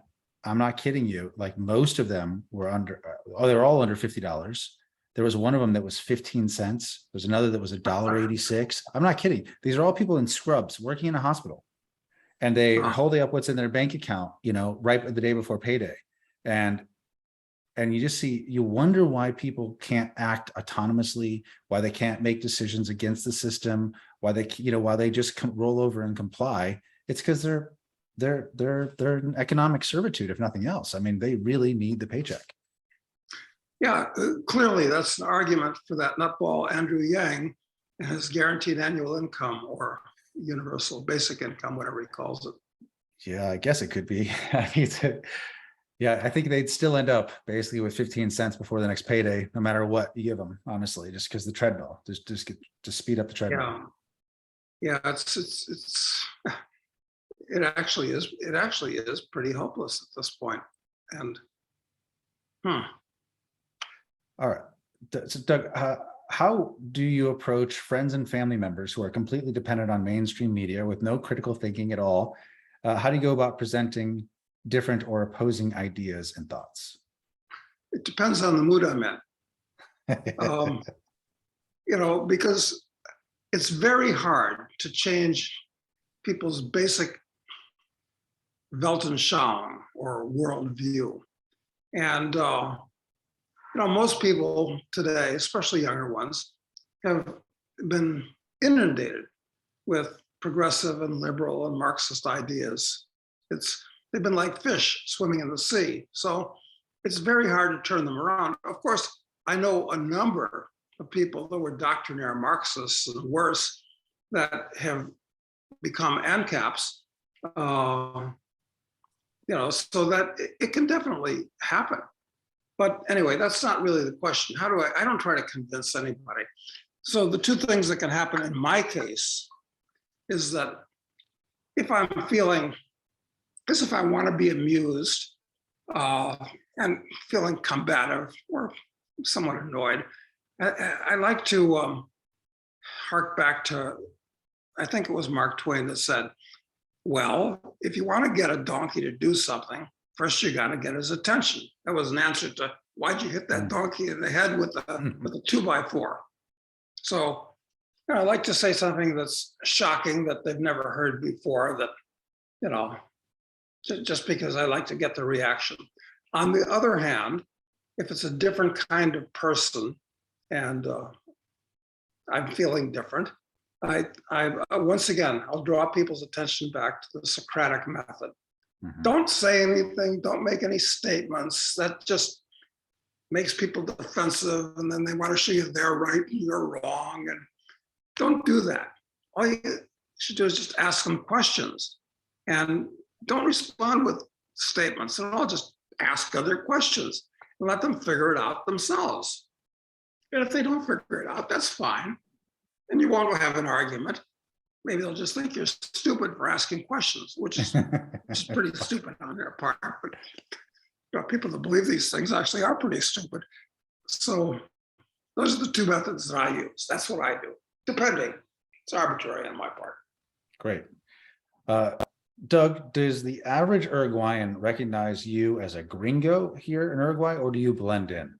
I'm not kidding you. Like most of them were they're all under $50. There was one of them that was 15 cents. There's another that was $1.86. I'm not kidding. These are all people in scrubs working in a hospital. And they holding up what's in their bank account, right the day before payday. And you just see, you wonder why people can't act autonomously, why they can't make decisions against the system, why they just roll over and comply. It's because they're in economic servitude, if nothing else. I mean, they really need the paycheck. Yeah, clearly that's an argument for that nutball Andrew Yang and his guaranteed annual income, or universal basic income, whatever he calls it. Yeah, I guess it could be. Yeah, I think they'd still end up basically with 15 cents before the next payday, no matter what you give them, honestly, just because the treadmill, just speed up the treadmill. Yeah, it actually is pretty hopeless at this point. And all right, so Doug, how do you approach friends and family members who are completely dependent on mainstream media with no critical thinking at all? How do you go about presenting different or opposing ideas and thoughts? It depends on the mood I'm in. Because it's very hard to change people's basic Weltanschauung, or worldview. And most people today, especially younger ones, have been inundated with progressive and liberal and Marxist ideas. They've been like fish swimming in the sea. So it's very hard to turn them around. Of course, I know a number of people that were doctrinaire Marxists and worse that have become Ancaps, so that it can definitely happen. But anyway, that's not really the question. I don't try to convince anybody. So the two things that can happen in my case is that if I'm feeling, if I want to be amused and feeling combative or somewhat annoyed, I like to hark back to, I think it was Mark Twain that said, well, if you want to get a donkey to do something, first you got to get his attention. That was an answer to, why'd you hit that donkey in the head with a 2x4? So I like to say something that's shocking that they've never heard before, that, just because I like to get the reaction. On the other hand, if it's a different kind of person and I'm feeling different, I once again, I'll draw people's attention back to the Socratic method. Mm-hmm. Don't say anything, don't make any statements. That just makes people defensive, and then they want to show you they're right and you're wrong. And don't do that. All you should do is just ask them questions, and don't respond with statements at all. Just ask other questions and let them figure it out themselves. And if they don't figure it out, that's fine. And you won't have an argument. Maybe they'll just think you're stupid for asking questions, which is pretty stupid on their part. But people that believe these things actually are pretty stupid. So those are the two methods that I use. That's what I do, depending. It's arbitrary on my part. Great. Doug, does the average Uruguayan recognize you as a gringo here in Uruguay, or do you blend in?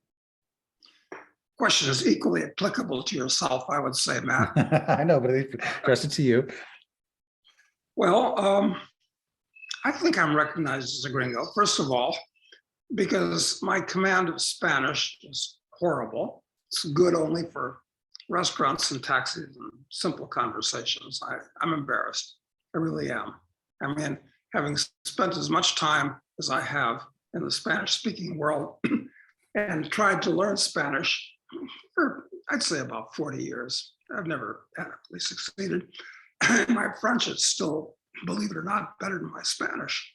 Question is equally applicable to yourself, I would say, Matt. I know, but address it to you. Well, I think I'm recognized as a gringo, first of all, because my command of Spanish is horrible. It's good only for restaurants and taxis and simple conversations. I'm embarrassed. I really am. I mean, having spent as much time as I have in the Spanish-speaking world and tried to learn Spanish for, I'd say, about 40 years, I've never adequately succeeded. My French is still, believe it or not, better than my Spanish,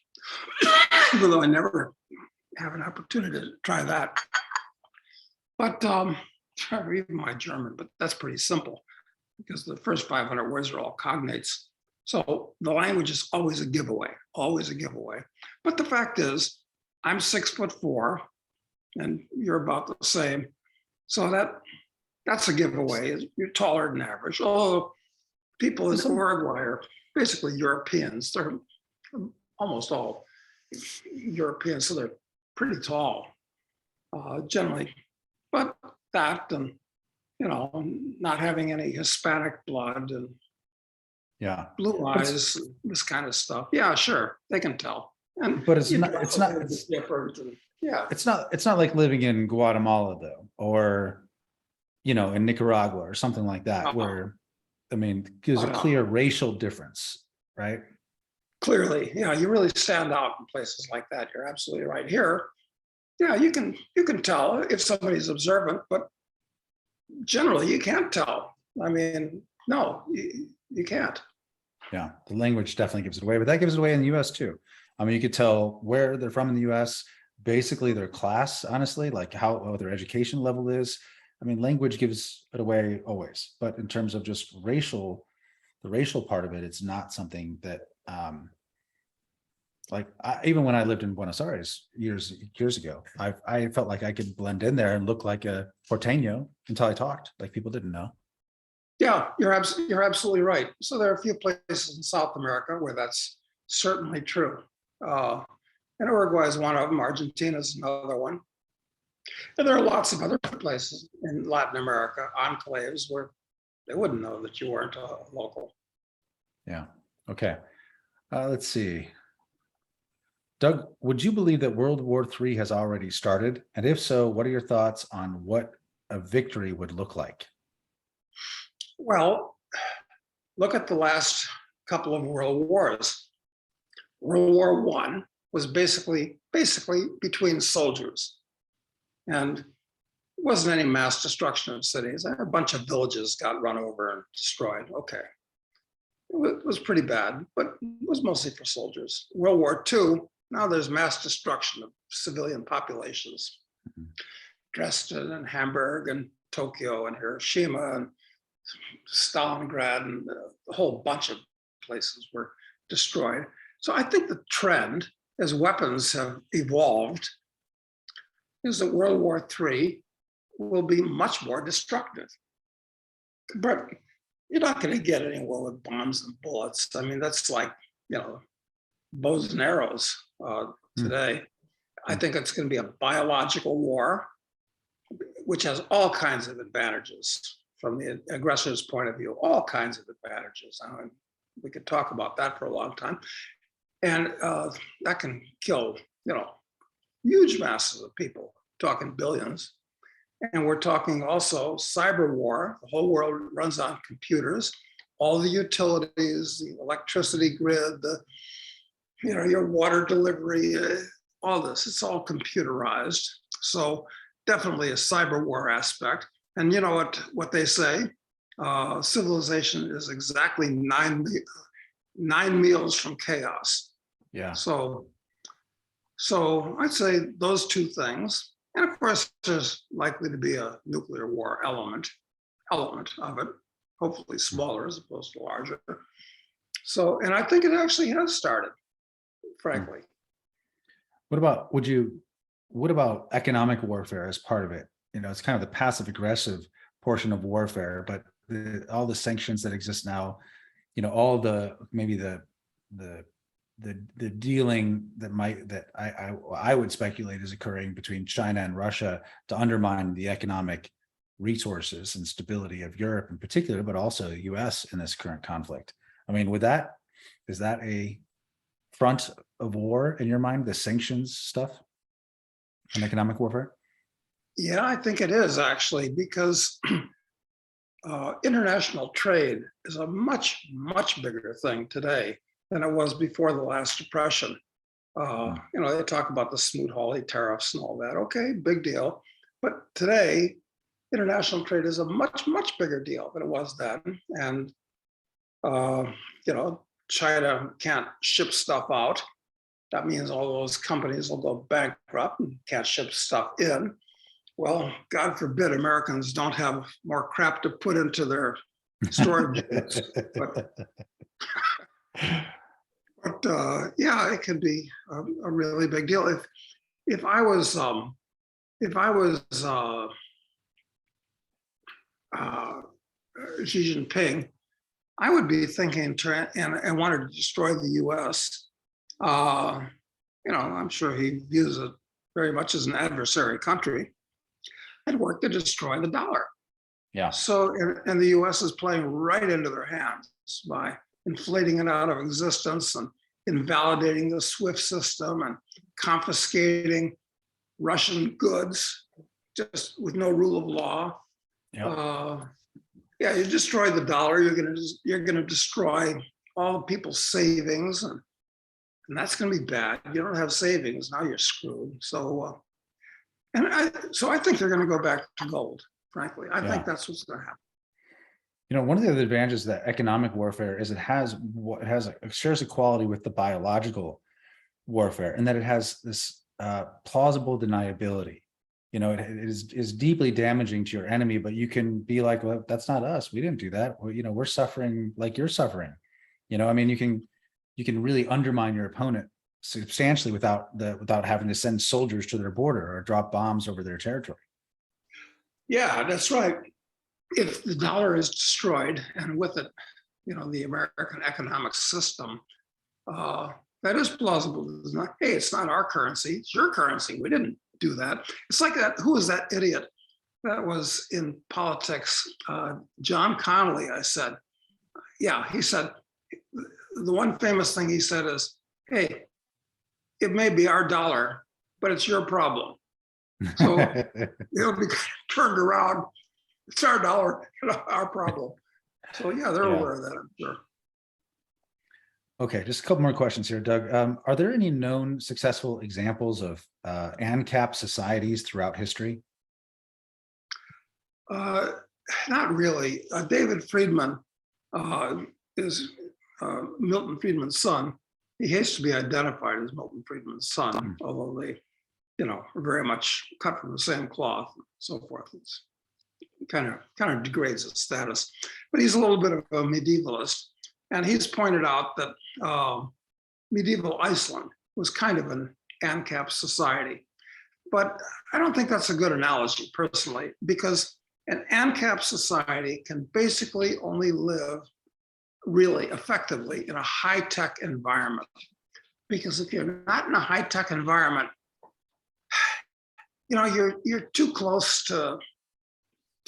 even though I never have an opportunity to try that. But or even my German, but that's pretty simple because the first 500 words are all cognates. So the language is always a giveaway, always a giveaway. But the fact is, I'm 6'4", and you're about the same. So that's a giveaway. You're taller than average. Although people in Uruguay are basically Europeans. They're almost all Europeans, so they're pretty tall, generally. But that, and not having any Hispanic blood and blue eyes, this kind of stuff. Yeah, sure, they can tell. But it's not different. And, yeah, it's not like living in Guatemala though, or in Nicaragua or something like that, where I mean, there's a clear racial difference, right? Clearly, you really stand out in places like that. You're absolutely right. Here, yeah, you can tell if somebody's observant, but generally you can't tell. I mean, no, you can't. Yeah, the language definitely gives it away, but that gives it away in the US too. I mean, you could tell where they're from in the US, basically their class, honestly, like how their education level is. I mean, language gives it away always, but in terms of just the racial part of it, it's not something that, even when I lived in Buenos Aires years ago, I felt like I could blend in there and look like a porteño until I talked, like people didn't know. Yeah, you're absolutely right. So there are a few places in South America where that's certainly true. And Uruguay is one of them. Argentina is another one. And there are lots of other places in Latin America, enclaves, where they wouldn't know that you weren't a local. Yeah. Okay. Let's see. Doug, would you believe that World War III has already started? And if so, what are your thoughts on what a victory would look like? Well, look at the last couple of world wars. World War I was basically between soldiers. And it wasn't any mass destruction of cities. A bunch of villages got run over and destroyed. Okay. It was pretty bad, but it was mostly for soldiers. World War II, now there's mass destruction of civilian populations. Dresden and Hamburg and Tokyo and Hiroshima and Stalingrad and a whole bunch of places were destroyed. So I think the trend, as weapons have evolved, is that World War III will be much more destructive. But you're not going to get anywhere with bombs and bullets. I mean, that's like, bows and arrows today. I think it's going to be a biological war, which has all kinds of advantages from the aggressor's point of view, all kinds of advantages. I mean, we could talk about that for a long time. And that can kill, huge masses of people, talking billions. And we're talking also cyber war. The whole world runs on computers. All the utilities, the electricity grid, your water delivery, all this, it's all computerized. So definitely a cyber war aspect. And you know what they say? Civilization is exactly nine meals from chaos. Yeah. So I'd say those two things. And of course, there's likely to be a nuclear war element of it, hopefully smaller as opposed to larger. So, and I think it actually has started, frankly. What about economic warfare as part of it? It's kind of the passive aggressive portion of warfare, but all the sanctions that exist now, all the maybe the dealing that I would speculate is occurring between China and Russia to undermine the economic resources and stability of Europe in particular, but also the US in this current conflict. I mean, is that a front of war in your mind, the sanctions stuff and economic warfare? Yeah, I think it is actually, because international trade is a much, much bigger thing today than it was before the last depression. They talk about the Smoot-Hawley tariffs and all that. Okay, big deal. But today, international trade is a much, much bigger deal than it was then. And, China can't ship stuff out. That means all those companies will go bankrupt and can't ship stuff in. Well, God forbid Americans don't have more crap to put into their storage units. But yeah, it could be a really big deal. If I was Xi Jinping, I would be thinking and wanted to destroy the U.S. I'm sure he views it very much as an adversary country. I'd work to destroy the dollar. Yeah. So, and the U.S. is playing right into their hands by inflating it out of existence and invalidating the SWIFT system and confiscating Russian goods just with no rule of law. Yeah, you destroy the dollar, you're gonna destroy all people's savings, and that's gonna be bad. You don't have savings, now you're screwed. So, I think they're gonna go back to gold. Frankly, I think that's what's gonna happen. One of the other advantages that economic warfare is it shares a quality with the biological warfare, and that it has this plausible deniability. It is deeply damaging to your enemy, but you can be like, well, that's not us. We didn't do that. Well, we're suffering like you're suffering. I mean, you can really undermine your opponent substantially without having to send soldiers to their border or drop bombs over their territory. Yeah, that's right. If the dollar is destroyed, and with it, the American economic system, that is plausible. It's not, hey, it's not our currency, it's your currency. We didn't do that. It's like that. Who was that idiot that was in politics? John Connolly, I said. Yeah, he said, the one famous thing he said is, hey, it may be our dollar, but it's your problem. So it'll be turned around. It's our dollar, our problem. So yeah, they're aware of that, I'm sure. Okay, just a couple more questions here, Doug. Are there any known successful examples of Ancap societies throughout history? Not really. David Friedman is Milton Friedman's son. He hates to be identified as Milton Friedman's son, although they, are very much cut from the same cloth and so forth. It's kind of degrades his status, but he's a little bit of a medievalist, and he's pointed out that medieval Iceland was kind of an Ancap society. But I don't think that's a good analogy personally, because an Ancap society can basically only live really effectively in a high-tech environment. Because if you're not in a high-tech environment, you're too close to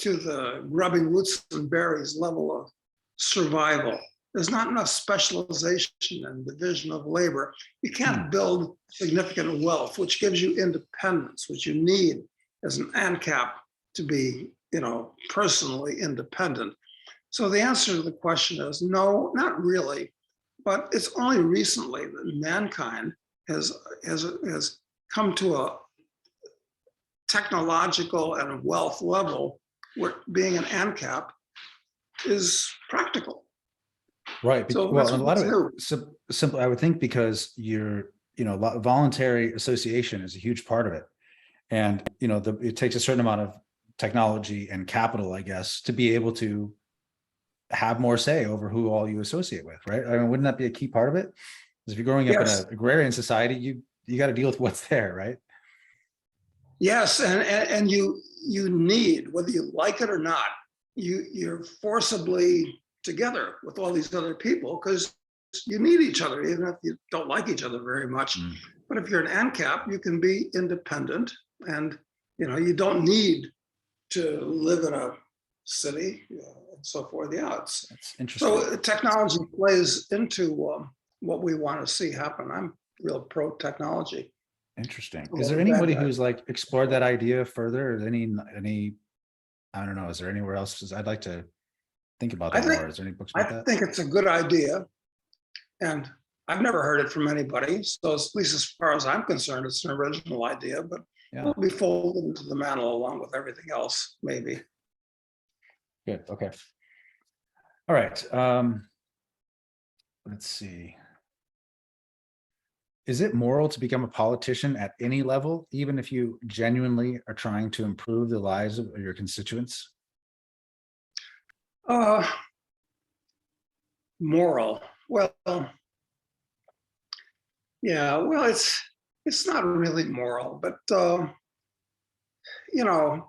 the grubbing roots and berries level of survival. There's not enough specialization and division of labor. You can't build significant wealth, which gives you independence, which you need as an Ancap to be, personally independent. So the answer to the question is no, not really. But it's only recently that mankind has come to a technological and wealth level where being an Ancap is practical. Right. So well, a lot of it simple, I would think, because voluntary association is a huge part of it. And, it takes a certain amount of technology and capital, I guess, to be able to have more say over who all you associate with, right? I mean, wouldn't that be a key part of it? Because if you're growing up in Yes. an agrarian society, you got to deal with what's there, right? Yes, and you need, whether you like it or not, you're forcibly together with all these other people because you need each other, even if you don't like each other very much. Mm. But if you're an Ancap, you can be independent, and you don't need to live in a city and so forth. Yeah, That's interesting. so technology plays into what we want to see happen. I'm real pro technology. Interesting. I'm Is a there bad anybody guy. who's like explored that idea further? Or any, I don't know, is there anywhere else? 'Cause I'd like to think about I that think more. Is there any books I about that? think it's a good idea, and I've never heard it from anybody. So at least as far as I'm concerned, it's an original idea, but Yeah. it'll be folded into the mantle along with everything else, maybe. Good. Okay. All right. Let's see. Is it moral to become a politician at any level, even if you genuinely are trying to improve the lives of your constituents? Uh, Moral. Well, yeah. Well, it's not really moral, but you know,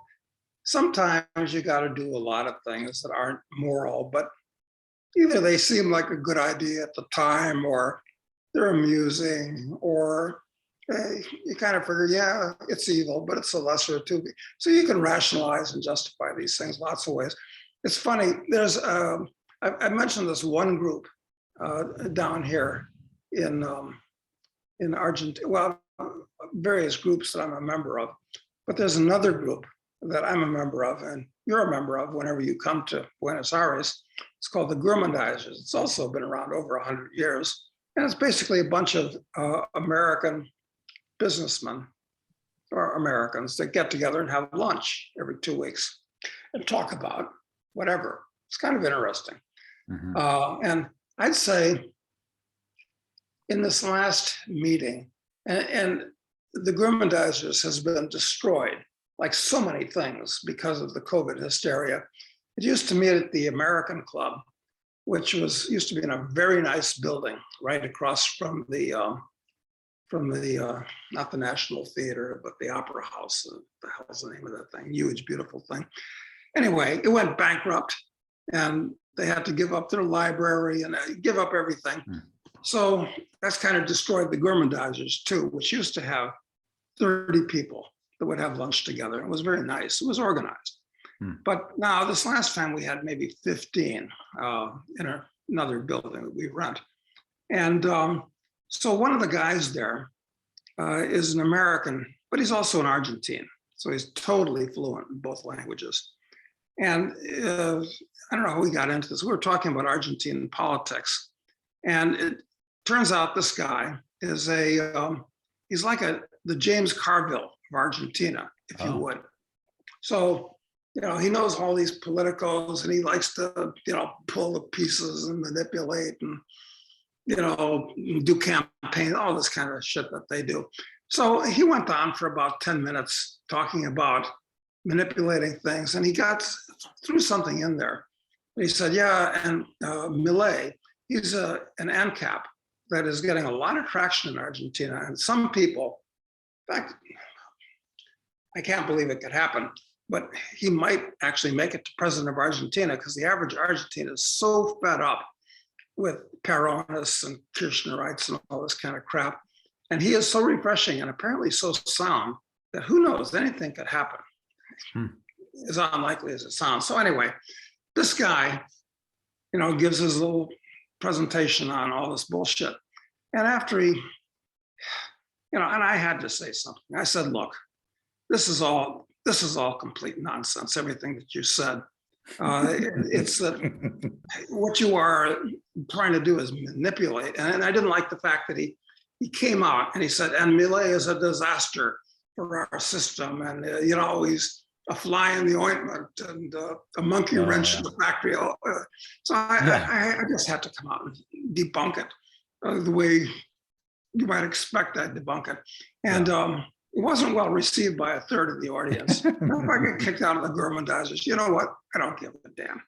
sometimes you got to do a lot of things that aren't moral, but either they seem like a good idea at the time, or they're amusing, or you kind of figure, yeah, it's evil, but it's a lesser of two. So you can rationalize and justify these things lots of ways. It's funny. I mentioned this one group down here in Argentina. Well, various groups that I'm a member of, but there's another group that I'm a member of, and you're a member of whenever you come to Buenos Aires. It's called the Gourmandizers. It's also been around over 100 years. And it's basically a bunch of American businessmen or Americans that get together and have lunch every 2 weeks and talk about whatever. It's kind of interesting. Mhm. And I'd say in this last meeting, and the Gourmandizers has been destroyed like so many things because of the COVID hysteria. It used to meet at the American Club, which used to be in a very nice building right across from the not the National Theater, but the Opera House. The hell's the name of that thing? Huge, beautiful thing. Anyway, it went bankrupt, and they had to give up their library and give up everything. So that's kind of destroyed the Gourmandizers too, which used to have 30 people that would have lunch together. It was very nice. It was organized. But now this last time we had maybe 15 in another building that we rent. And so one of the guys there is an American, but he's also an Argentine. So he's totally fluent in both languages. And I don't know how we got into this. We were talking about Argentine politics. And it turns out this guy is he's like the James Carville of Argentina, if you would. So, he knows all these politicos, and he likes to, pull the pieces and manipulate and, do campaign, all this kind of shit that they do. So he went on for about 10 minutes talking about manipulating things, and he threw something in there. He said, yeah, and Milei, he's an Ancap that is getting a lot of traction in Argentina. And some people, in fact, I can't believe it could happen, but he might actually make it to president of Argentina, because the average Argentine is so fed up with Peronists and Kirchnerites and all this kind of crap. And he is so refreshing and apparently so sound that who knows, anything could happen. As unlikely as it sounds. So anyway, this guy, gives his little presentation on all this bullshit. And after he, and I had to say something. I said, look, this is all complete nonsense, everything that you said. It's that what you are trying to do is manipulate. And I didn't like the fact that he came out and he said, and Milei is a disaster for our system. And, he's a fly in the ointment and a monkey wrench in the factory. So I just had to come out and debunk it the way you might expect I'd debunk it. And, It wasn't well received by a third of the audience. Now, if I get kicked out of the Gormandizers, you know what? I don't give a damn.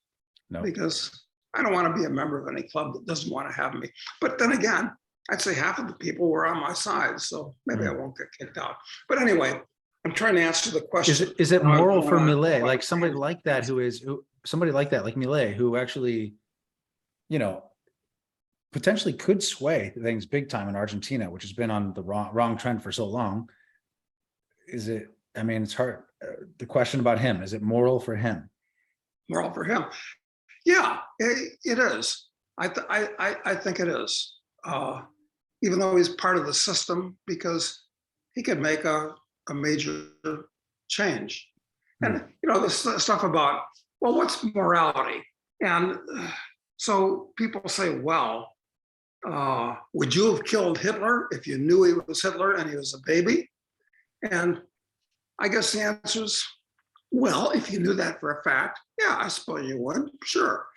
No. Because I don't want to be a member of any club that doesn't want to have me. But then again, I'd say half of the people were on my side, so maybe I won't get kicked out. But anyway, I'm trying to answer the question. Is it moral for Millet, like somebody like that somebody like that, like Millet, who actually, potentially could sway things big time in Argentina, which has been on the wrong trend for so long? It's hard. The question about him, is it moral for him? Moral for him? Yeah, it is. I think it is. Even though he's part of the system, because he could make a major change. And this stuff about, well, what's morality? And so people say, well, would you have killed Hitler if you knew he was Hitler and he was a baby? And I guess the answer is, well, if you knew that for a fact, yeah, I suppose you would. Sure.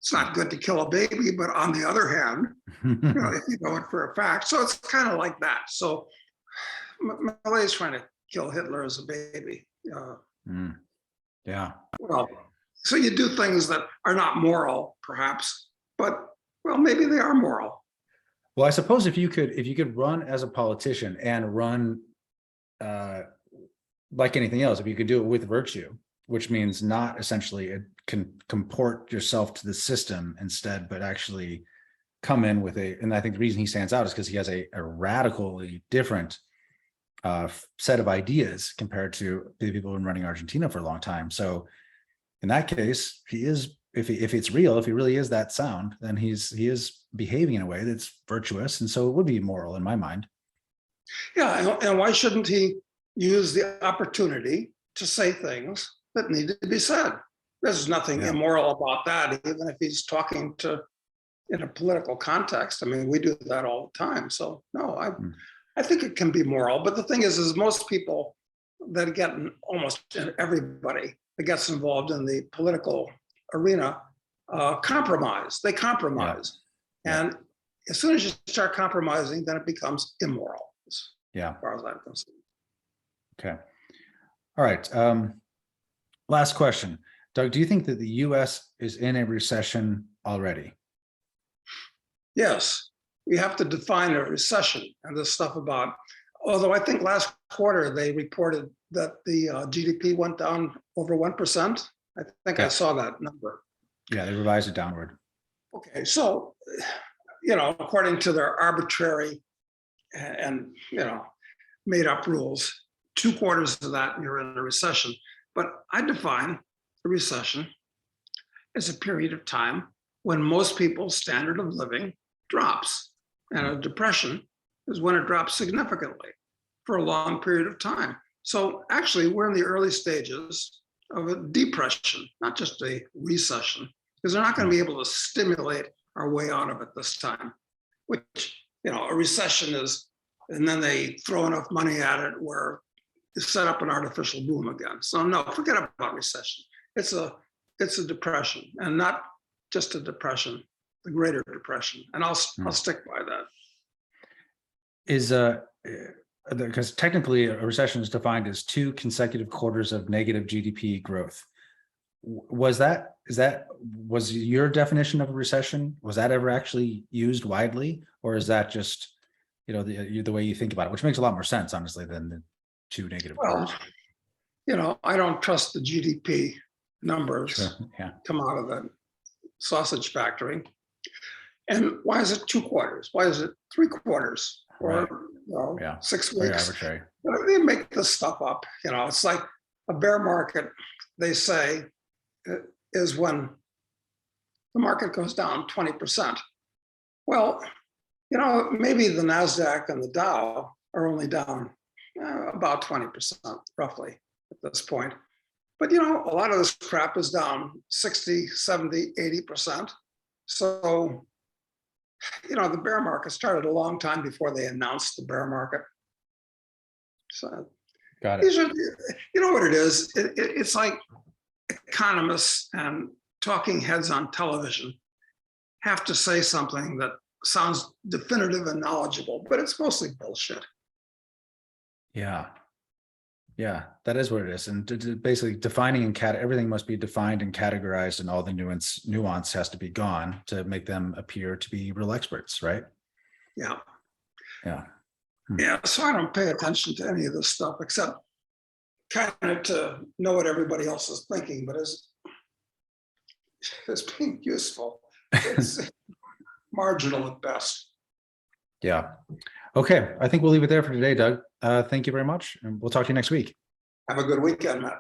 It's not good to kill a baby, but on the other hand, if you know it for a fact. So it's kind of like that. So Millet is trying to kill Hitler as a baby. Yeah. Well, so you do things that are not moral, perhaps, but well, maybe they are moral. Well, I suppose if you could run as a politician and run like anything else, if you could do it with virtue, which means not essentially can comport yourself to the system instead, but actually come in with and I think the reason he stands out is because he has a radically different set of ideas compared to the people who've been running Argentina for a long time. So in that case, he is, if it's real, if he really is that sound, then he is behaving in a way that's virtuous. And so it would be moral in my mind. Yeah. And why shouldn't he use the opportunity to say things that need to be said? There's nothing immoral about that, even if he's talking in a political context. I mean, we do that all the time. So no, I think it can be moral. But the thing is most people that get, almost everybody that gets involved in the political arena compromise. They compromise. Yeah. And as soon as you start compromising, then it becomes immoral. Yeah. As far as I'm concerned. Okay. All right. Last question. Doug, do you think that the US is in a recession already? Yes. We have to define a recession and this stuff about, although I think last quarter they reported that the GDP went down over 1%. I think I saw that number. Yeah, they revised it downward. Okay, so, according to their arbitrary and, made up rules, 2 quarters of that you're in a recession. But I define a recession as a period of time when most people's standard of living drops. And a depression is when it drops significantly for a long period of time. So actually, we're in the early stages of a depression, not just a recession, because they're not going to be able to stimulate our way out of it this time, which, a recession is, and then they throw enough money at it where you set up an artificial boom again. So no, forget about recession. It's a depression, and not just a depression, the greater depression. And I'll stick by that. Is because technically a recession is defined as 2 consecutive quarters of negative GDP growth. Was your definition of a recession? Was that ever actually used widely, or is that just the way you think about it, which makes a lot more sense, honestly, than the 2 negative quarters? I don't trust the GDP numbers. Sure. Yeah. Come out of the sausage factory. And why is it 2 quarters? Why is it 3 quarters? Or 6 weeks? Very arbitrary. They make this stuff up. It's like a bear market, they say, is when the market goes down 20%. Well, maybe the NASDAQ and the Dow are only down about 20%, roughly, at this point. But, a lot of this crap is down 60, 70, 80%. So, the bear market started a long time before they announced the bear market. So, got it. You know what it is? It's like economists and talking heads on television have to say something that sounds definitive and knowledgeable, but it's mostly bullshit. Yeah. Yeah, that is what it is. And basically defining and everything must be defined and categorized, and all the nuance has to be gone to make them appear to be real experts, right? Yeah. Yeah. Yeah. So I don't pay attention to any of this stuff except kind of to know what everybody else is thinking, but as being useful, it's marginal at best. Yeah. Okay. I think we'll leave it there for today, Doug. Thank you very much. And we'll talk to you next week. Have a good weekend, Matt.